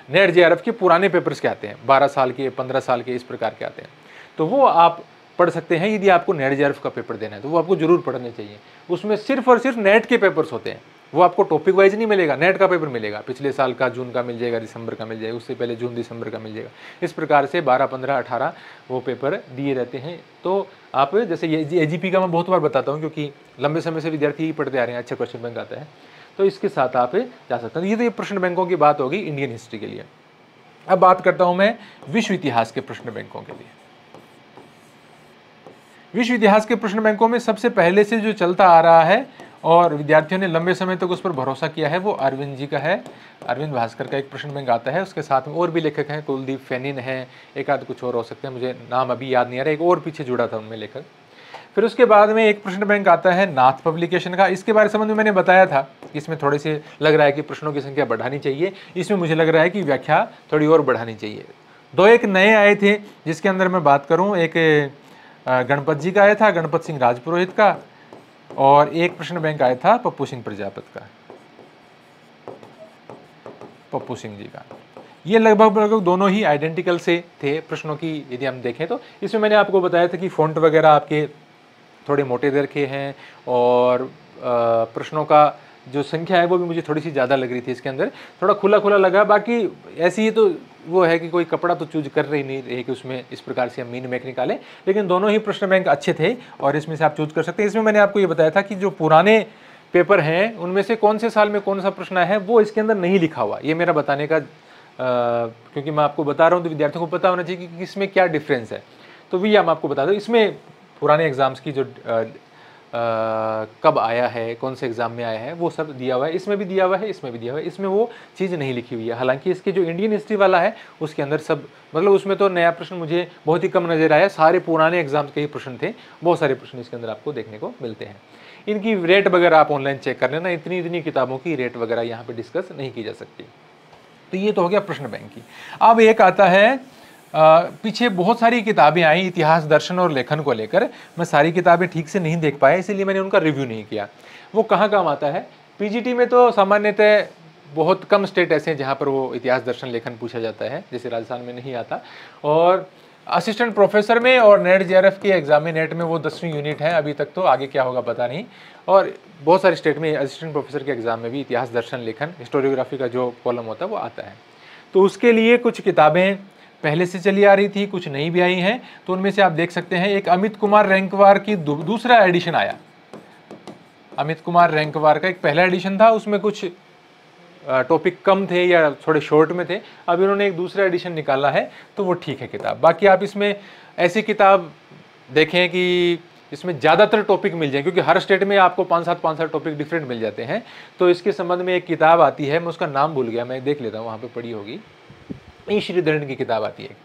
नेट जेआरएफ के पुराने पेपर्स के आते हैं, 12 साल के 15 साल के इस प्रकार के आते हैं, तो वो आप पढ़ सकते हैं। यदि आपको नेट जेआरएफ का पेपर देना है तो वो आपको जरूर पढ़ने चाहिए। उसमें सिर्फ और सिर्फ नेट के पेपर्स होते हैं, वो आपको टॉपिक वाइज नहीं मिलेगा, नेट का पेपर मिलेगा। पिछले साल का जून का मिल जाएगा, दिसंबर का मिल जाएगा, उससे पहले जून दिसंबर का मिल जाएगा। इस प्रकार से 12, 15, 18 वो पेपर दिए रहते हैं। तो आप जैसे ये एजीपी का मैं बहुत बार बताता हूँ क्योंकि लंबे समय से विद्यार्थी ही पढ़ते आ रहे हैं, अच्छा क्वेश्चन बैंक आता है, तो इसके साथ आप जा सकते हैं। ये तो ये प्रश्न बैंकों की बात होगी इंडियन हिस्ट्री के लिए। अब बात करता हूं मैं विश्व इतिहास के प्रश्न बैंकों के लिए। विश्व इतिहास के प्रश्न बैंकों में सबसे पहले से जो चलता आ रहा है और विद्यार्थियों ने लंबे समय तक उस पर भरोसा किया है वो अरविंद जी का है। अरविंद भास्कर का एक प्रश्न बैंक आता है, उसके साथ में और भी लेखक हैं, कुलदीप फेनिन है, एक आध कुछ और हो सकते हैं, मुझे नाम अभी याद नहीं आ रहा, एक और पीछे जुड़ा था उनमें लेखक। फिर उसके बाद में एक प्रश्न बैंक आता है नाथ पब्लिकेशन का। इसके बारे संबंध में मैंने बताया था, इसमें थोड़े से लग रहा है कि प्रश्नों की संख्या बढ़ानी चाहिए, इसमें मुझे लग रहा है कि व्याख्या थोड़ी और बढ़ानी चाहिए। दो एक नए आए थे जिसके अंदर मैं बात करूं, एक गणपत जी का आया था, गणपत सिंह राजपुरोहित का, और एक प्रश्न बैंक आया था पप्पू सिंह प्रजापति का, पप्पू सिंह जी का। ये लगभग दोनों ही आइडेंटिकल से थे प्रश्नों की यदि हम देखें तो। इसमें मैंने आपको बताया था कि फॉन्ट वगैरह आपके थोड़े मोटे दर के हैं और प्रश्नों का जो संख्या है वो भी मुझे थोड़ी सी ज़्यादा लग रही थी, इसके अंदर थोड़ा खुला खुला लगा। बाकी ऐसी ही तो वो है कि कोई कपड़ा तो चूज कर रही नहीं रही कि उसमें इस प्रकार से हम मीन मैक निकालें, लेकिन दोनों ही प्रश्न बैंक अच्छे थे और इसमें से आप चूज कर सकते हैं। इसमें मैंने आपको ये बताया था कि जो पुराने पेपर हैं उनमें से कौन से साल में कौन सा प्रश्न है वो इसके अंदर नहीं लिखा हुआ, ये मेरा बताने का क्योंकि मैं आपको बता रहा हूँ तो विद्यार्थियों को पता होना चाहिए कि इसमें क्या डिफरेंस है, तो भी हम आपको बता दो। इसमें पुराने एग्जाम्स की जो कब आया है, कौन से एग्जाम में आया है, वो सब दिया हुआ है, इसमें भी दिया हुआ है, इसमें भी दिया हुआ है, इसमें वो चीज़ नहीं लिखी हुई है। हालांकि इसके जो इंडियन हिस्ट्री वाला है उसके अंदर सब, मतलब उसमें तो नया प्रश्न मुझे बहुत ही कम नजर आया, सारे पुराने एग्जाम्स के ही प्रश्न थे, बहुत सारे प्रश्न इसके अंदर आपको देखने को मिलते हैं। इनकी रेट वगैरह आप ऑनलाइन चेक कर लेना, इतनी किताबों की रेट वगैरह यहाँ पे डिस्कस नहीं की जा सकती। तो ये तो हो गया प्रश्न बैंक की। अब एक आता है पीछे बहुत सारी किताबें आई इतिहास, दर्शन और लेखन को लेकर, मैं सारी किताबें ठीक से नहीं देख पाया इसलिए मैंने उनका रिव्यू नहीं किया। वो कहाँ काम आता है, पीजीटी में तो सामान्यतः बहुत कम स्टेट ऐसे हैं जहाँ पर वो इतिहास, दर्शन, लेखन पूछा जाता है, जैसे राजस्थान में नहीं आता। और असिस्टेंट प्रोफेसर में और नेट जेआरएफ के एग्जाम में, नेट में वो 10वीं यूनिट है अभी तक, तो आगे क्या होगा पता नहीं। और बहुत सारे स्टेट में असिस्टेंट प्रोफेसर के एग्जाम में भी इतिहास, दर्शन, लेखन, हिस्टोरियोग्राफी का जो कॉलम होता है वो आता है। तो उसके लिए कुछ किताबें पहले से चली आ रही थी, कुछ नई भी आई हैं। तो उनमें से आप देख सकते हैं एक अमित कुमार रैंकवार की दूसरा एडिशन आया। अमित कुमार रैंकवार का एक पहला एडिशन था, उसमें कुछ टॉपिक कम थे या थोड़े शॉर्ट में थे। अब इन्होंने एक दूसरा एडिशन निकाला है, तो वो ठीक है किताब। बाकी आप इसमें ऐसी किताब देखें कि इसमें ज़्यादातर टॉपिक मिल जाए, क्योंकि हर स्टेट में आपको 5-7 टॉपिक डिफरेंट मिल जाते हैं। तो इसके संबंध में एक किताब आती है, मैं उसका नाम भूल गया, मैं देख लेता हूँ, वहाँ पे पढ़ी होगी। ई श्रीधरन की किताब आती है,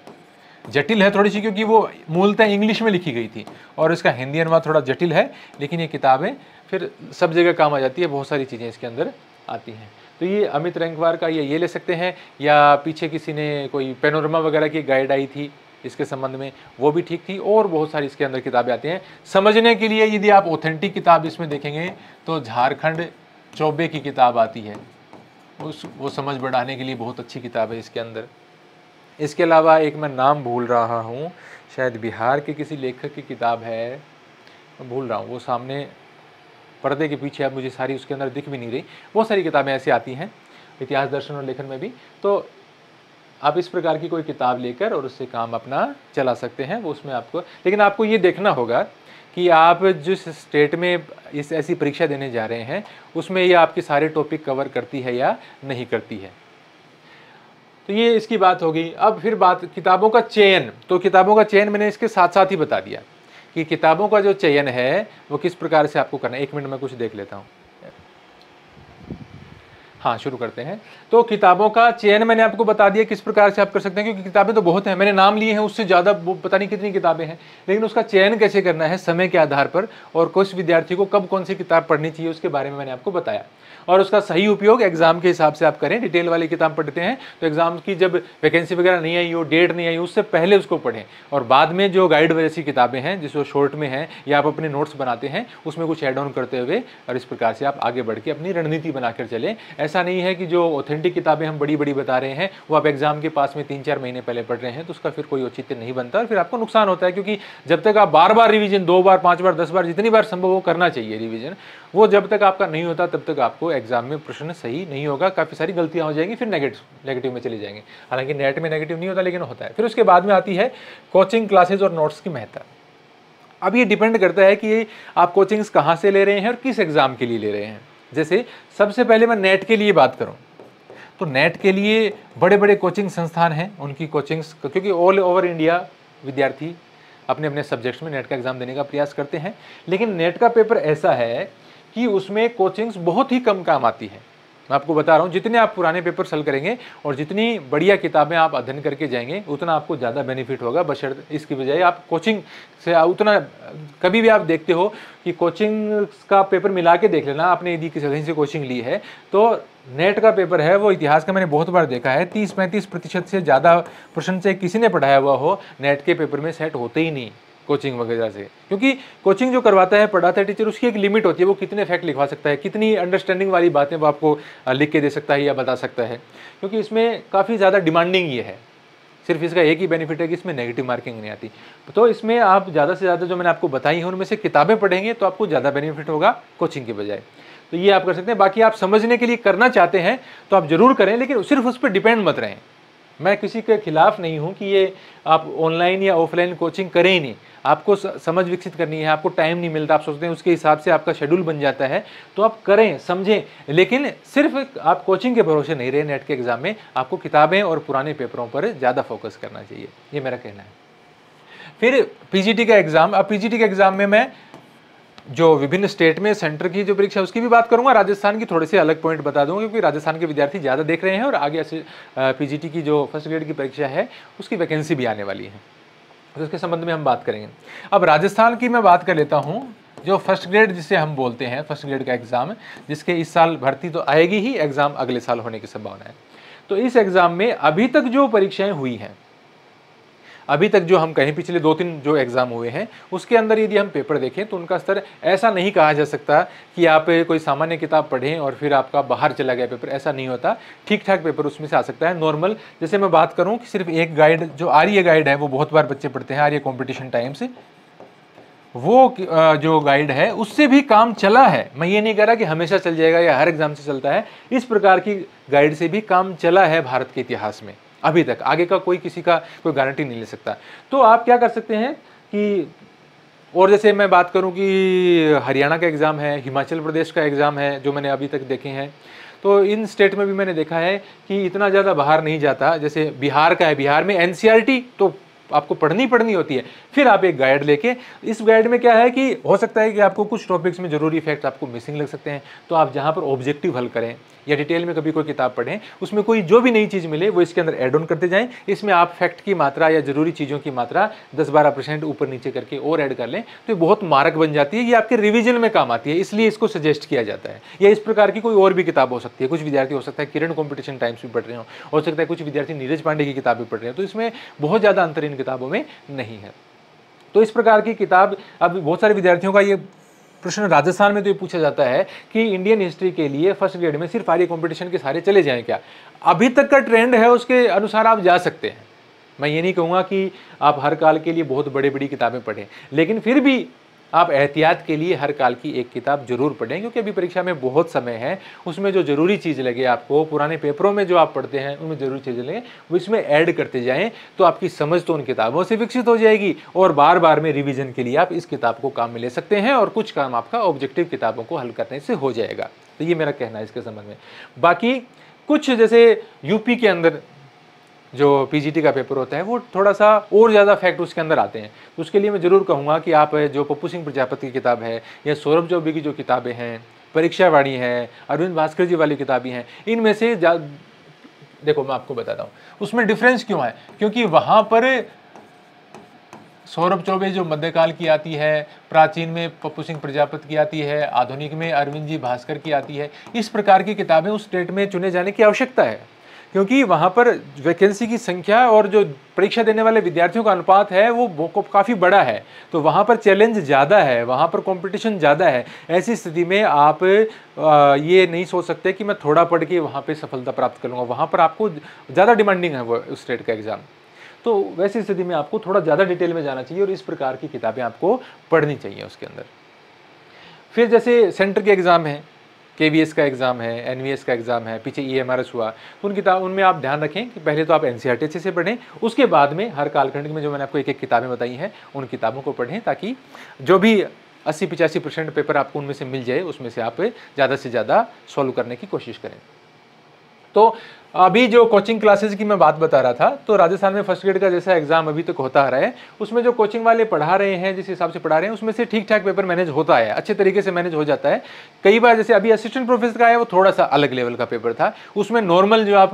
जटिल है थोड़ी सी, क्योंकि वो मूलतः इंग्लिश में लिखी गई थी और इसका हिंदी अनुवाद थोड़ा जटिल है, लेकिन ये किताबें फिर सब जगह काम आ जाती है, बहुत सारी चीज़ें इसके अंदर आती हैं। तो ये अमित रैंकवार का ये ले सकते हैं, या पीछे किसी ने कोई पैनोरमा वगैरह की गाइड आई थी इसके संबंध में, वो भी ठीक थी। और बहुत सारी इसके अंदर किताबें आती हैं समझने के लिए। यदि आप ऑथेंटिक किताब इसमें देखेंगे तो झारखंड चौबे की किताब आती है, वो समझ बढ़ाने के लिए बहुत अच्छी किताब है इसके अंदर। इसके अलावा एक मैं नाम भूल रहा हूँ, शायद बिहार के किसी लेखक की किताब है, मैं भूल रहा हूँ, वो सामने पर्दे के पीछे अब मुझे सारी उसके अंदर दिख भी नहीं रही। बहुत सारी किताबें ऐसी आती हैं इतिहास, दर्शन और लेखन में भी। तो आप इस प्रकार की कोई किताब लेकर और उससे काम अपना चला सकते हैं, वो उसमें आपको, लेकिन आपको ये देखना होगा कि आप जिस स्टेट में इस ऐसी परीक्षा देने जा रहे हैं उसमें ये आपके सारे टॉपिक कवर करती है या नहीं करती है। तो ये इसकी बात होगी। अब फिर बात किताबों का चयन। तो किताबों का चयन मैंने इसके साथ साथ ही बता दिया कि किताबों का जो चयन है वो किस प्रकार से आपको करना है। 1 मिनट में कुछ देख लेता हूँ। हाँ, शुरू करते हैं। तो किताबों का चयन मैंने आपको बता दिया किस प्रकार से आप कर सकते हैं, क्योंकि किताबें तो बहुत हैं, मैंने नाम लिए हैं, उससे ज़्यादा पता नहीं कितनी किताबें हैं, लेकिन उसका चयन कैसे करना है समय के आधार पर, और किस विद्यार्थी को कब कौन सी किताब पढ़नी चाहिए उसके बारे में मैंने आपको बताया। और उसका सही उपयोग एग्जाम के हिसाब से आप करें। डिटेल वाली किताब पढ़ते हैं तो एग्जाम की जब वैकेंसी वगैरह नहीं आई हो, डेट नहीं आई, उससे पहले उसको पढ़ें। और बाद में जो गाइड जैसी किताबें हैं जिसको शॉर्ट में हैं या आप अपने नोट्स बनाते हैं उसमें कुछ एड ऑन करते हुए, और इस प्रकार से आप आगे बढ़ के अपनी रणनीति बनाकर चलें। ऐसा नहीं है कि जो ऑथेंटिक किताबें हम बड़ी बड़ी बता रहे हैं वो आप एग्जाम के पास में 3-4 महीने पहले पढ़ रहे हैं, तो उसका फिर कोई औचित्य नहीं बनता और फिर आपको नुकसान होता है। क्योंकि जब तक आप बार बार रिवीजन 2 बार 5 बार 10 बार जितनी बार संभव हो करना चाहिए रिवीजन, वो जब तक आपका नहीं होता तब तक आपको एग्जाम में प्रश्न सही नहीं होगा, काफ़ी सारी गलतियां हो जाएंगी, फिर नेगेटिव में चले जाएंगे। हालांकि नेट में नेगेटिव नहीं होता लेकिन होता है। फिर उसके बाद में आती है कोचिंग क्लासेज और नोट्स की महत्ता। अब ये डिपेंड करता है कि आप कोचिंग्स कहाँ से ले रहे हैं और किस एग्जाम के लिए ले रहे हैं। जैसे सबसे पहले मैं नेट के लिए बात करूँ तो नेट के लिए बड़े बड़े कोचिंग संस्थान हैं, उनकी कोचिंग्स, क्योंकि ऑल ओवर इंडिया विद्यार्थी अपने अपने सब्जेक्ट्स में नेट का एग्जाम देने का प्रयास करते हैं, लेकिन नेट का पेपर ऐसा है कि उसमें कोचिंग्स बहुत ही कम काम आती है। मैं आपको बता रहा हूँ, जितने आप पुराने पेपर सल करेंगे और जितनी बढ़िया किताबें आप अध्ययन करके जाएंगे उतना आपको ज़्यादा बेनिफिट होगा, बशर्ते इसकी बजाय आप कोचिंग से उतना, कभी भी आप देखते हो कि कोचिंग का पेपर मिला के देख लेना, आपने यदि किसी कहीं से कोचिंग ली है तो नेट का पेपर है वो, इतिहास का मैंने बहुत बार देखा है, 30-35% से ज़्यादा प्रश्न से किसी ने पढ़ाया हुआ हो नेट के पेपर में सेट होते ही नहीं कोचिंग वगैरह से। क्योंकि कोचिंग जो करवाता है, पढ़ाता है टीचर, उसकी एक लिमिट होती है, वो कितने फैक्ट लिखवा सकता है, कितनी अंडरस्टैंडिंग वाली बातें वो आपको लिख के दे सकता है या बता सकता है। क्योंकि इसमें काफ़ी ज़्यादा डिमांडिंग ये है। सिर्फ इसका एक ही बेनिफिट है कि इसमें नेगेटिव मार्किंग नहीं आती। तो इसमें आप ज़्यादा से ज़्यादा जो मैंने आपको बताई हैं उनमें से किताबें पढ़ेंगे तो आपको ज़्यादा बेनिफिट होगा कोचिंग के बजाय। तो ये आप कर सकते हैं। बाकी आप समझने के लिए करना चाहते हैं तो आप ज़रूर करें, लेकिन सिर्फ उस पर डिपेंड मत रहें। मैं किसी के खिलाफ नहीं हूं कि ये आप ऑनलाइन या ऑफलाइन कोचिंग करें ही नहीं। आपको समझ विकसित करनी है, आपको टाइम नहीं मिलता, आप सोचते हैं उसके हिसाब से आपका शेड्यूल बन जाता है, तो आप करें, समझें, लेकिन सिर्फ आप कोचिंग के भरोसे नहीं रहे। नेट के एग्जाम में आपको किताबें और पुराने पेपरों पर ज़्यादा फोकस करना चाहिए, ये मेरा कहना है। फिर पीजीटी का एग्जाम। अब पीजीटी के एग्जाम में मैं जो विभिन्न स्टेट में सेंटर की जो परीक्षा उसकी भी बात करूंगा, राजस्थान की थोड़े से अलग पॉइंट बता दूंगा क्योंकि राजस्थान के विद्यार्थी ज़्यादा देख रहे हैं और आगे ऐसे पीजीटी की जो फर्स्ट ग्रेड की परीक्षा है उसकी वैकेंसी भी आने वाली है, तो उसके संबंध में हम बात करेंगे। अब राजस्थान की मैं बात कर लेता हूँ, जो फर्स्ट ग्रेड जिसे हम बोलते हैं, फर्स्ट ग्रेड का एग्ज़ाम, जिसके इस साल भर्ती तो आएगी ही, एग्ज़ाम अगले साल होने की संभावना है। तो इस एग्ज़ाम में अभी तक जो परीक्षाएँ हुई हैं, अभी तक जो हम कहें पिछले 2-3 जो एग्ज़ाम हुए हैं उसके अंदर यदि हम पेपर देखें तो उनका स्तर ऐसा नहीं कहा जा सकता कि आप कोई सामान्य किताब पढ़ें और फिर आपका बाहर चला गया पेपर, ऐसा नहीं होता। ठीक ठाक पेपर उसमें से आ सकता है, नॉर्मल। जैसे मैं बात करूं कि सिर्फ एक गाइड जो आर्य गाइड है वो बहुत बार बच्चे पढ़ते हैं, आर्य कॉम्पिटिशन टाइम से, वो जो गाइड है उससे भी काम चला है। मैं ये नहीं कह रहा कि हमेशा चल जाएगा या हर एग्जाम से चलता है, इस प्रकार की गाइड से भी काम चला है भारत के इतिहास में। अभी तक, आगे का कोई किसी का कोई गारंटी नहीं ले सकता। तो आप क्या कर सकते हैं कि, और जैसे मैं बात करूं कि हरियाणा का एग्ज़ाम है, हिमाचल प्रदेश का एग्ज़ाम है जो मैंने अभी तक देखे हैं, तो इन स्टेट में भी मैंने देखा है कि इतना ज़्यादा बाहर नहीं जाता। जैसे बिहार का है, बिहार में एनसीईआरटी तो आपको पढ़नी होती है, फिर आप एक गाइड लेके, इस गाइड में क्या है कि हो सकता है कि आपको कुछ टॉपिक्स में जरूरी फैक्ट आपको मिसिंग लग सकते हैं, तो आप जहाँ पर ऑब्जेक्टिव हल करें या डिटेल में कभी कोई किताब पढ़ें, उसमें कोई जो भी नई चीज़ मिले वो इसके अंदर ऐड ऑन करते जाएं। इसमें आप फैक्ट की मात्रा या जरूरी चीज़ों की मात्रा 10-12% ऊपर नीचे करके और ऐड कर लें, तो ये बहुत मारक बन जाती है। ये आपके रिवीजन में काम आती है, इसलिए इसको सजेस्ट किया जाता है। या इस प्रकार की कोई और भी किताब हो सकती है। कुछ विद्यार्थी हो सकता है किरण कॉम्पिटिशन टाइम्स भी पढ़ रहे हो सकता है कुछ विद्यार्थी नीरज पांडे की किताब भी पढ़ रहे हैं, तो इसमें बहुत ज़्यादा अंतर इन किताबों में नहीं है। तो इस प्रकार की किताब, अब बहुत सारे विद्यार्थियों का ये प्रश्न राजस्थान में तो ये पूछा जाता है कि इंडियन हिस्ट्री के लिए फर्स्ट ग्रेड में सिर्फ आर्य कंपटीशन के सारे चले जाएं क्या? अभी तक का ट्रेंड है उसके अनुसार आप जा सकते हैं। मैं ये नहीं कहूँगा कि आप हर काल के लिए बहुत बड़ी किताबें पढ़ें, लेकिन फिर भी आप एहतियात के लिए हर काल की एक किताब जरूर पढ़ें, क्योंकि अभी परीक्षा में बहुत समय है। उसमें जो जरूरी चीज़ लगे आपको, पुराने पेपरों में जो आप पढ़ते हैं उनमें जरूरी चीज़ें लगे, वो इसमें ऐड करते जाएं, तो आपकी समझ तो उन किताबों से विकसित हो जाएगी और बार बार में रिवीजन के लिए आप इस किताब को काम में ले सकते हैं और कुछ काम आपका ऑब्जेक्टिव किताबों को हल करने से हो जाएगा। तो ये मेरा कहना है इसके संबंध में। बाकी कुछ जैसे यूपी के अंदर जो पीजीटी का पेपर होता है वो थोड़ा सा और ज़्यादा फैक्ट उसके अंदर आते हैं, तो उसके लिए मैं ज़रूर कहूँगा कि आप जो पप्पू सिंह प्रजापति की किताब है या सौरभ चौबे की जो किताबें हैं, परीक्षावाणी है, अरविंद भास्कर जी वाली किताबें हैं, इनमें से देखो मैं आपको बताता हूँ उसमें डिफरेंस क्यों है। क्योंकि वहाँ पर सौरभ चौबे जो मध्यकाल की आती है, प्राचीन में पप्पू सिंह प्रजापति की आती है, आधुनिक में अरविंद जी भास्कर की आती है। इस प्रकार की किताबें उस स्टेट में चुने जाने की आवश्यकता है, क्योंकि वहाँ पर वैकेंसी की संख्या और जो परीक्षा देने वाले विद्यार्थियों का अनुपात है वो काफ़ी बड़ा है। तो वहाँ पर चैलेंज ज़्यादा है, वहाँ पर कंपटीशन ज़्यादा है। ऐसी स्थिति में आप ये नहीं सोच सकते कि मैं थोड़ा पढ़ के वहाँ पे सफलता प्राप्त कर लूँगा। वहाँ पर आपको ज़्यादा डिमांडिंग है वो उस स्टेट का एग्ज़ाम। तो वैसी स्थिति में आपको थोड़ा ज़्यादा डिटेल में जाना चाहिए और इस प्रकार की किताबें आपको पढ़नी चाहिए उसके अंदर। फिर जैसे सेंटर के एग्ज़ाम हैं, केवीएस का एग्ज़ाम है, एनवीएस का एग्ज़ाम है, पीछे ईएमआरएस हुआ, तो उनमें आप ध्यान रखें कि पहले तो आप एनसीईआरटी अच्छे से पढ़ें, उसके बाद में हर कालखंड में जो मैंने आपको एक एक किताबें बताई हैं उन किताबों को पढ़ें, ताकि जो भी 80-85% पेपर आपको उनमें से मिल जाए, उसमें से आप ज़्यादा से ज़्यादा सॉल्व करने की कोशिश करें। तो अभी जो कोचिंग क्लासेस की मैं बात बता रहा था, तो राजस्थान में फर्स्ट ग्रेड का जैसा एग्जाम अभी तक होता आ रहा है, उसमें जो कोचिंग वाले पढ़ा रहे हैं, जिस हिसाब से पढ़ा रहे हैं, उसमें से ठीक ठाक पेपर मैनेज होता है, अच्छे तरीके से मैनेज हो जाता है। कई बार जैसे अभी असिस्टेंट प्रोफेसर का है, वो थोड़ा सा अलग लेवल का पेपर था। उसमें नॉर्मल जो आप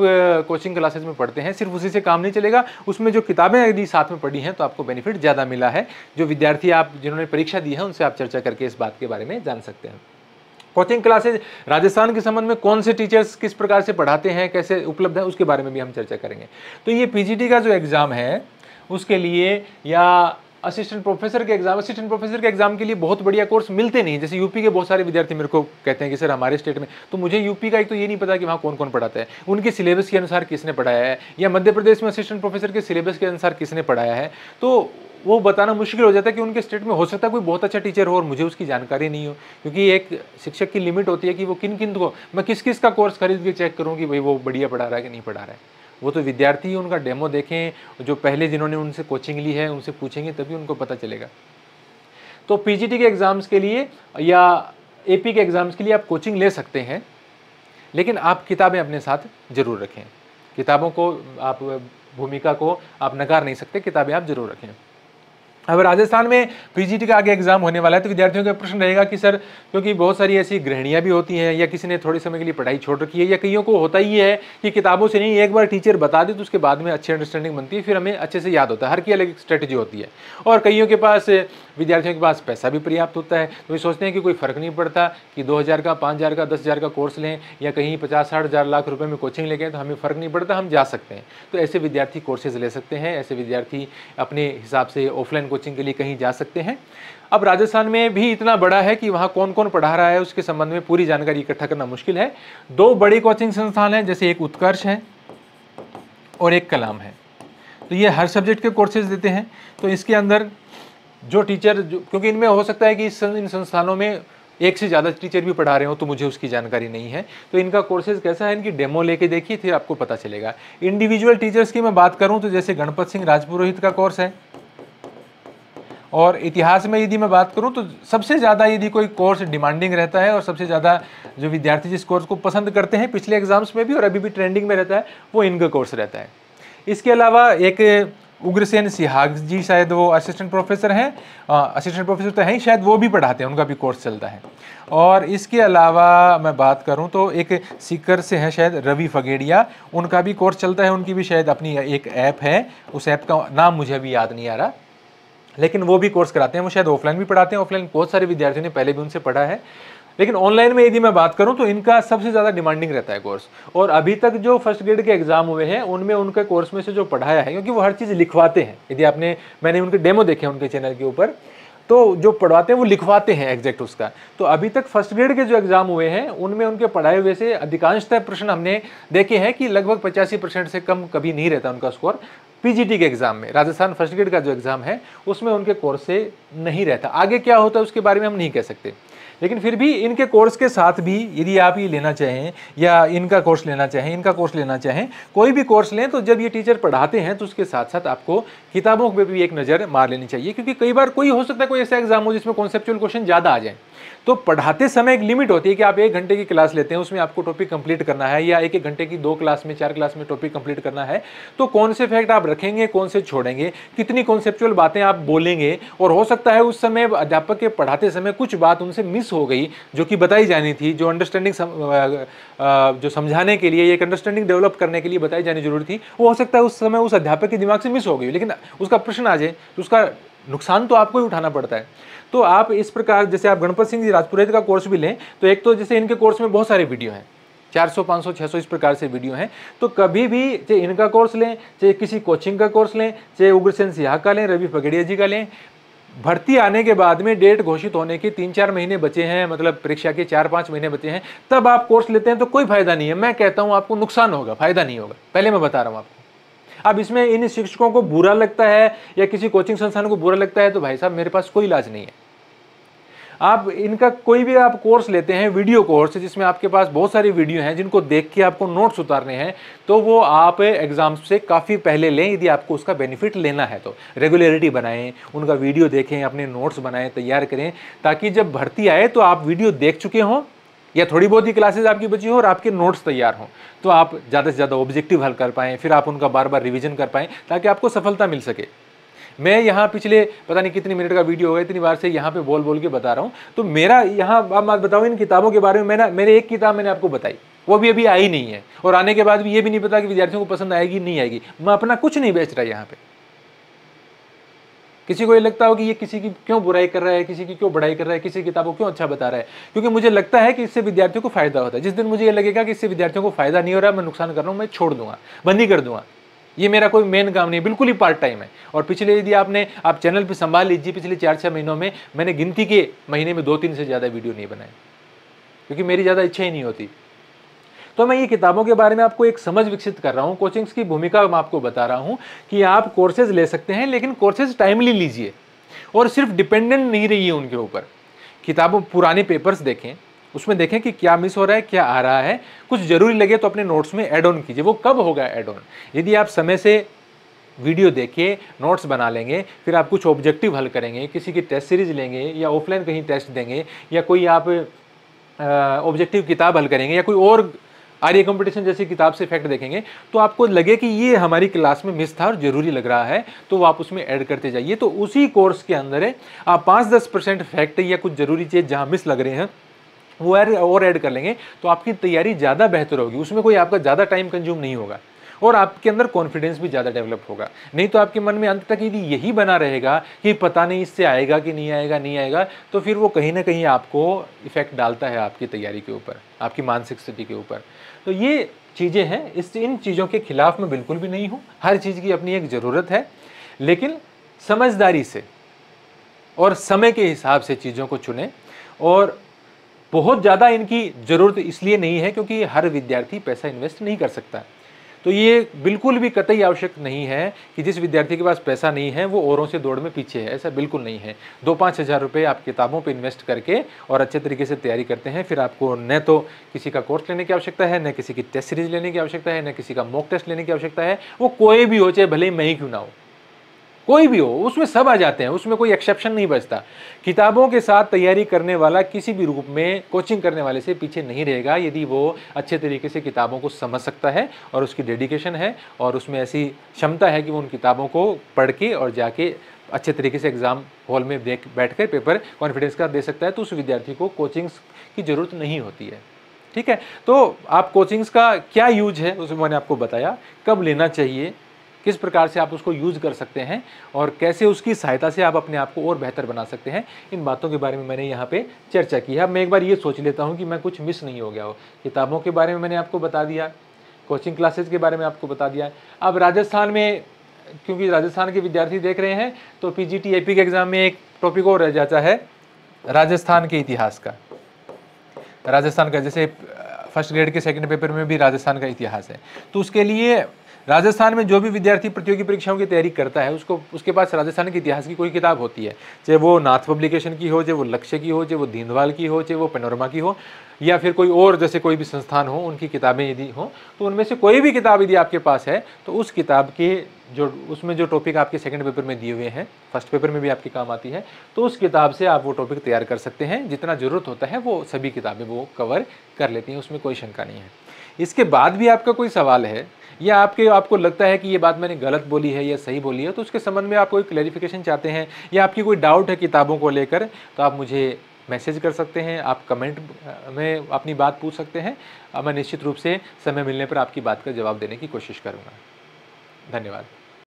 कोचिंग क्लासेस में पढ़ते हैं सिर्फ उसी से काम नहीं चलेगा, उसमें जो किताबें यदि साथ में पढ़ी हैं तो आपको बेनिफिट ज़्यादा मिला है। जो विद्यार्थी आप जिन्होंने परीक्षा दी है उनसे आप चर्चा करके इस बात के बारे में जान सकते हैं। कोचिंग क्लासेज राजस्थान के संबंध में कौन से टीचर्स किस प्रकार से पढ़ाते हैं, कैसे उपलब्ध है, उसके बारे में भी हम चर्चा करेंगे। तो ये पीजीटी का जो एग्ज़ाम है उसके लिए, या असिस्टेंट प्रोफेसर के एग्जाम के लिए बहुत बढ़िया कोर्स मिलते नहीं। जैसे यूपी के बहुत सारे विद्यार्थी मेरे को कहते हैं कि सर हमारे स्टेट में, तो मुझे यूपी का एक तो ये नहीं पता कि वहाँ कौन कौन पढ़ाता है, उनके सिलेबस के अनुसार किसने पढ़ाया है, या मध्य प्रदेश में असिस्टेंट प्रोफेसर के सिलेबस के अनुसार किसने पढ़ाया है, तो वो बताना मुश्किल हो जाता है कि उनके स्टेट में हो सकता है कोई बहुत अच्छा टीचर हो और मुझे उसकी जानकारी नहीं हो। क्योंकि एक शिक्षक की लिमिट होती है कि वो किन किन को, मैं किस किस का कोर्स खरीद के चेक करूँ कि भाई वो बढ़िया पढ़ा रहा है कि नहीं पढ़ा रहा है। वो तो विद्यार्थी उनका डेमो देखें, जो पहले जिन्होंने उनसे कोचिंग ली है उनसे पूछेंगे तभी उनको पता चलेगा। तो पीजीटी के एग्ज़ाम्स के लिए या एपी के एग्ज़ाम्स के लिए आप कोचिंग ले सकते हैं, लेकिन आप किताबें अपने साथ जरूर रखें। किताबों को आप, भूमिका को आप नकार नहीं सकते, किताबें आप जरूर रखें। अब राजस्थान में पीजीटी का आगे एग्जाम होने वाला है, तो विद्यार्थियों का प्रश्न रहेगा कि सर, क्योंकि बहुत सारी ऐसी गृहिणियां भी होती हैं, या किसी ने थोड़े समय के लिए पढ़ाई छोड़ रखी है, या कईयों को होता ही है कि किताबों से नहीं, एक बार टीचर बता दे तो उसके बाद में अच्छी अंडरस्टैंडिंग बनती है, फिर हमें अच्छे से याद होता है। हर की अलग स्ट्रेटजी होती है, और कईयों के पास, विद्यार्थियों के पास पैसा भी पर्याप्त होता है, तो वे सोचते हैं कि कोई फ़र्क नहीं पड़ता कि 2000 का, 5000 का, 10,000 का कोर्स लें, या कहीं 50-60 हज़ार लाख रुपए में कोचिंग लेके, तो हमें फ़र्क नहीं पड़ता, हम जा सकते हैं। तो ऐसे विद्यार्थी कोर्सेज ले सकते हैं, ऐसे विद्यार्थी अपने हिसाब से ऑफलाइन कोचिंग के लिए कहीं जा सकते हैं। अब राजस्थान में भी इतना बड़ा है कि वहाँ कौन कौन पढ़ा रहा है उसके संबंध में पूरी जानकारी इकट्ठा करना मुश्किल है। 2 बड़े कोचिंग संस्थान हैं, जैसे एक उत्कर्ष है और एक कलाम है। तो ये हर सब्जेक्ट के कोर्सेज देते हैं। तो इसके अंदर जो टीचर, क्योंकि इनमें हो सकता है कि इन संस्थानों में एक से ज़्यादा टीचर भी पढ़ा रहे हो तो मुझे उसकी जानकारी नहीं है। तो इनका कोर्सेज कैसा है, इनकी डेमो लेके देखिए, फिर आपको पता चलेगा। इंडिविजुअल टीचर्स की मैं बात करूं तो जैसे गणपत सिंह राजपुरोहित का कोर्स है, और इतिहास में यदि मैं बात करूं तो सबसे ज़्यादा यदि कोई कोर्स डिमांडिंग रहता है और सबसे ज़्यादा जो विद्यार्थी जिस कोर्स को पसंद करते हैं पिछले एग्जाम्स में भी और अभी भी ट्रेंडिंग में रहता है, वो इनका कोर्स रहता है। इसके अलावा एक उग्रसेन सिहाग जी, शायद वो असिस्टेंट प्रोफेसर हैं, असिस्टेंट प्रोफेसर तो हैं ही शायद, वो भी पढ़ाते हैं, उनका भी कोर्स चलता है। और इसके अलावा मैं बात करूं तो एक सीकर से हैं शायद रवि फगेड़िया, उनका भी कोर्स चलता है, उनकी भी शायद अपनी एक ऐप है, उस ऐप का नाम मुझे अभी याद नहीं आ रहा, लेकिन वो भी कोर्स कराते हैं। वो शायद ऑफलाइन भी पढ़ाते हैं, ऑफलाइन बहुत सारे विद्यार्थियों ने पहले भी उनसे पढ़ा है, लेकिन ऑनलाइन में यदि मैं बात करूं तो इनका सबसे ज़्यादा डिमांडिंग रहता है कोर्स। और अभी तक जो फर्स्ट ग्रेड के एग्जाम हुए हैं उनमें उनके कोर्स में से जो पढ़ाया है, क्योंकि वो हर चीज़ लिखवाते हैं, यदि मैंने उनके डेमो देखे हैं उनके चैनल के ऊपर, तो जो पढ़वाते हैं वो लिखवाते हैं एग्जैक्ट उसका। तो अभी तक फर्स्ट ग्रेड के जो एग्जाम हुए हैं उनमें उनके पढ़ाए हुए से अधिकांशतः प्रश्न हमने देखे हैं कि लगभग 85% से कम कभी नहीं रहता उनका स्कोर। पीजीटी के एग्जाम में, राजस्थान फर्स्ट ग्रेड का जो एग्जाम है उसमें उनके कोर्स से नहीं रहता। आगे क्या होता है उसके बारे में हम नहीं कह सकते, लेकिन फिर भी इनके कोर्स के साथ भी यदि आप ये लेना चाहें या इनका कोर्स लेना चाहें, इनका कोर्स लेना चाहें, कोई भी कोर्स लें, तो जब ये टीचर पढ़ाते हैं तो उसके साथ साथ आपको किताबों पे भी एक नज़र मार लेनी चाहिए, क्योंकि कई बार कोई हो सकता है कोई ऐसा एग्जाम हो जिसमें कॉन्सेप्चुअल क्वेश्चन ज़्यादा आ जाए। तो पढ़ाते समय एक लिमिट होती है कि आप 1 घंटे की क्लास लेते हैं, उसमें आपको टॉपिक कंप्लीट करना है, या 1-1 घंटे की 2 क्लास में 4 क्लास में टॉपिक कंप्लीट करना है। तो कौन से फैक्ट आप रखेंगे, कौन से छोड़ेंगे, कितनी कॉन्सेप्चुअल बातें आप बोलेंगे, और हो सकता है उस समय अध्यापक के पढ़ाते समय कुछ बात उनसे मिस हो गई जो कि बताई जानी थी, जो अंडरस्टैंडिंग जो समझाने के लिए, एक अंडरस्टैंडिंग डेवलप करने के लिए बताई जानी जरूरी थी, वो हो सकता है उस समय उस अध्यापक के दिमाग से मिस हो गई, लेकिन उसका प्रश्न आ जाए तो उसका नुकसान तो आपको ही उठाना पड़ता है। तो आप इस प्रकार, जैसे आप गणपत सिंह जी राजपुरोहित का कोर्स भी लें, तो एक तो जैसे इनके कोर्स में बहुत सारे वीडियो हैं, 400, 500, 600 इस प्रकार से वीडियो हैं। तो कभी भी चाहे इनका कोर्स लें, चाहे किसी कोचिंग का कोर्स लें, चाहे उग्रसेन सिहाग का लें, रवि फगेड़िया जी का लें, भर्ती आने के बाद में डेट घोषित होने के 3-4 महीने बचे हैं, मतलब परीक्षा के 4-5 महीने बचे हैं, तब आप कोर्स लेते हैं तो कोई फायदा नहीं है। मैं कहता हूं आपको नुकसान होगा, फायदा नहीं होगा, पहले मैं बता रहा हूं आपको। अब इसमें इन शिक्षकों को बुरा लगता है या किसी कोचिंग संस्थान को बुरा लगता है तो भाई साहब मेरे पास कोई इलाज नहीं है। आप इनका कोई भी आप कोर्स लेते हैं, वीडियो कोर्स जिसमें आपके पास बहुत सारी वीडियो हैं जिनको देख के आपको नोट्स उतारने हैं, तो वो आप एग्जाम से काफ़ी पहले लें यदि आपको उसका बेनिफिट लेना है। तो रेगुलरिटी बनाएं, उनका वीडियो देखें, अपने नोट्स बनाएं, तैयार करें, ताकि जब भर्ती आए तो आप वीडियो देख चुके हों या थोड़ी बहुत ही क्लासेज आपकी बची हो और आपके नोट्स तैयार हों, तो आप ज़्यादा से ज़्यादा ऑब्जेक्टिव हल कर पाएँ, फिर आप उनका बार बार रिवीजन कर पाएँ ताकि आपको सफलता मिल सके। मैं यहाँ पिछले पता नहीं कितनी मिनट का वीडियो है, इतनी बार से यहाँ पे बोल के बता रहा हूँ। तो मेरा यहाँ अब मैं बताऊँ इन किताबों के बारे में, मेरे एक किताब मैंने आपको बताई, वो भी अभी आई नहीं है, और आने के बाद भी ये भी नहीं पता कि विद्यार्थियों को पसंद आएगी नहीं आएगी। मैं अपना कुछ नहीं बेच रहा यहाँ पे। किसी को ये लगता हो कि ये किसी की क्यों बुराई कर रहा है, किसी की क्यों बढ़ाई कर रहा है, किसी किताब को क्यों अच्छा बता रहा है, क्योंकि मुझे लगता है कि इससे विद्यार्थियों को फायदा होता है। जिस दिन मुझे ये लगेगा कि इससे विद्यार्थियों को फायदा नहीं हो रहा, मैं नुकसान कर रहा हूँ, मैं छोड़ दूंगा, बंद ही कर दूंगा। ये मेरा कोई मेन काम नहीं, बिल्कुल ही पार्ट टाइम है। और पिछले यदि आप चैनल पे संभाल लीजिए, पिछले 4-6 महीनों में मैंने गिनती के महीने में 2-3 से ज़्यादा वीडियो नहीं बनाए, क्योंकि मेरी ज़्यादा इच्छा ही नहीं होती। तो मैं ये किताबों के बारे में आपको एक समझ विकसित कर रहा हूँ, कोचिंग्स की भूमिका मैं आपको बता रहा हूँ कि आप कोर्सेज ले सकते हैं, लेकिन कोर्सेज टाइमली लीजिए और सिर्फ डिपेंडेंट नहीं रहिए उनके ऊपर। किताबों पुराने पेपर्स देखें, उसमें देखें कि क्या मिस हो रहा है, क्या आ रहा है, कुछ जरूरी लगे तो अपने नोट्स में ऐड ऑन कीजिए। वो कब होगा ऐड ऑन? यदि आप समय से वीडियो देखिए, नोट्स बना लेंगे, फिर आप कुछ ऑब्जेक्टिव हल करेंगे, किसी की टेस्ट सीरीज लेंगे या ऑफलाइन कहीं टेस्ट देंगे, या कोई आप ऑब्जेक्टिव किताब हल करेंगे, या कोई और आर्य कंपटीशन जैसी किताब से फैक्ट देखेंगे, तो आपको लगे कि ये हमारी क्लास में मिस था और जरूरी लग रहा है, तो आप उसमें ऐड करते जाइए। तो उसी कोर्स के अंदर है आप 5-10% फैक्ट या कुछ जरूरी चीज़ जहाँ मिस लग रहे हैं वो और ऐड कर लेंगे, तो आपकी तैयारी ज़्यादा बेहतर होगी। उसमें कोई आपका ज़्यादा टाइम कंज्यूम नहीं होगा और आपके अंदर कॉन्फिडेंस भी ज़्यादा डेवलप होगा। नहीं तो आपके मन में अंत तक यदि यही बना रहेगा कि पता नहीं इससे आएगा कि नहीं आएगा, तो फिर वो कहीं ना कहीं आपको इफेक्ट डालता है आपकी तैयारी के ऊपर, आपकी मानसिक स्थिति के ऊपर। तो ये चीज़ें हैं, इन चीज़ों के खिलाफ मैं बिल्कुल भी नहीं हूँ। हर चीज़ की अपनी एक ज़रूरत है, लेकिन समझदारी से और समय के हिसाब से चीज़ों को चुनें। और बहुत ज़्यादा इनकी ज़रूरत इसलिए नहीं है क्योंकि हर विद्यार्थी पैसा इन्वेस्ट नहीं कर सकता। तो ये बिल्कुल भी कतई आवश्यक नहीं है कि जिस विद्यार्थी के पास पैसा नहीं है वो औरों से दौड़ में पीछे है, ऐसा बिल्कुल नहीं है। 2-5 हज़ार रुपये आप किताबों पे इन्वेस्ट करके और अच्छे तरीके से तैयारी करते हैं, फिर आपको न तो किसी का कोर्स लेने की आवश्यकता है, न किसी की टेस्ट सीरीज लेने की आवश्यकता है, न किसी का मॉक टेस्ट लेने की आवश्यकता है। वो कोई भी हो, चाहे भले ही मैं ही क्यों ना हो, कोई भी हो, उसमें सब आ जाते हैं, उसमें कोई एक्सेप्शन नहीं बचता। किताबों के साथ तैयारी करने वाला किसी भी रूप में कोचिंग करने वाले से पीछे नहीं रहेगा, यदि वो अच्छे तरीके से किताबों को समझ सकता है और उसकी डेडिकेशन है और उसमें ऐसी क्षमता है कि वो उन किताबों को पढ़ के और जाके अच्छे तरीके से एग्जाम हॉल में बैठ कर पेपर कॉन्फिडेंस का दे सकता है, तो उस विद्यार्थी को कोचिंग्स की जरूरत नहीं होती है। ठीक है, तो आप कोचिंग्स का क्या यूज है उसमें मैंने आपको बताया, कब लेना चाहिए, किस प्रकार से आप उसको यूज कर सकते हैं और कैसे उसकी सहायता से आप अपने आप को और बेहतर बना सकते हैं, इन बातों के बारे में मैंने यहाँ पे चर्चा की है। अब मैं एक बार ये सोच लेता हूँ कि मैं कुछ मिस नहीं हो गया हो। किताबों के बारे में मैंने आपको बता दिया, कोचिंग क्लासेस के बारे में आपको बता दिया। अब राजस्थान में, क्योंकि राजस्थान के विद्यार्थी देख रहे हैं, तो पीजीटी एपी के एग्जाम में एक टॉपिक और रह जाता है राजस्थान के इतिहास का। राजस्थान का जैसे फर्स्ट ग्रेड के सेकंड पेपर में भी राजस्थान का इतिहास है, तो उसके लिए राजस्थान में जो भी विद्यार्थी प्रतियोगी परीक्षाओं की तैयारी करता है उसको उसके पास राजस्थान के इतिहास की कोई किताब होती है, चाहे वो नाथ पब्लिकेशन की हो, चाहे वो लक्ष्य की हो, चाहे वो दीनदयाल की हो, चाहे वो पैनोरमा की हो, या फिर कोई और जैसे कोई भी संस्थान हो उनकी किताबें यदि हो, तो उनमें से कोई भी किताब यदि आपके पास है तो उस किताब के जो उसमें जो टॉपिक आपके सेकंड पेपर में दिए हुए हैं, फर्स्ट पेपर में भी आपके काम आती है, तो उस किताब से आप वो टॉपिक तैयार कर सकते हैं। जितना ज़रूरत होता है वो सभी किताबें वो कवर कर लेती हैं, उसमें कोई शंका नहीं है। इसके बाद भी आपका कोई सवाल है या आपको लगता है कि ये बात मैंने गलत बोली है या सही बोली है, तो उसके संबंध में आप कोई क्लैरिफिकेशन चाहते हैं या आपकी कोई डाउट है किताबों को लेकर, तो आप मुझे मैसेज कर सकते हैं, आप कमेंट में अपनी बात पूछ सकते हैं। मैं निश्चित रूप से समय मिलने पर आपकी बात का जवाब देने की कोशिश करूँगा। धन्यवाद।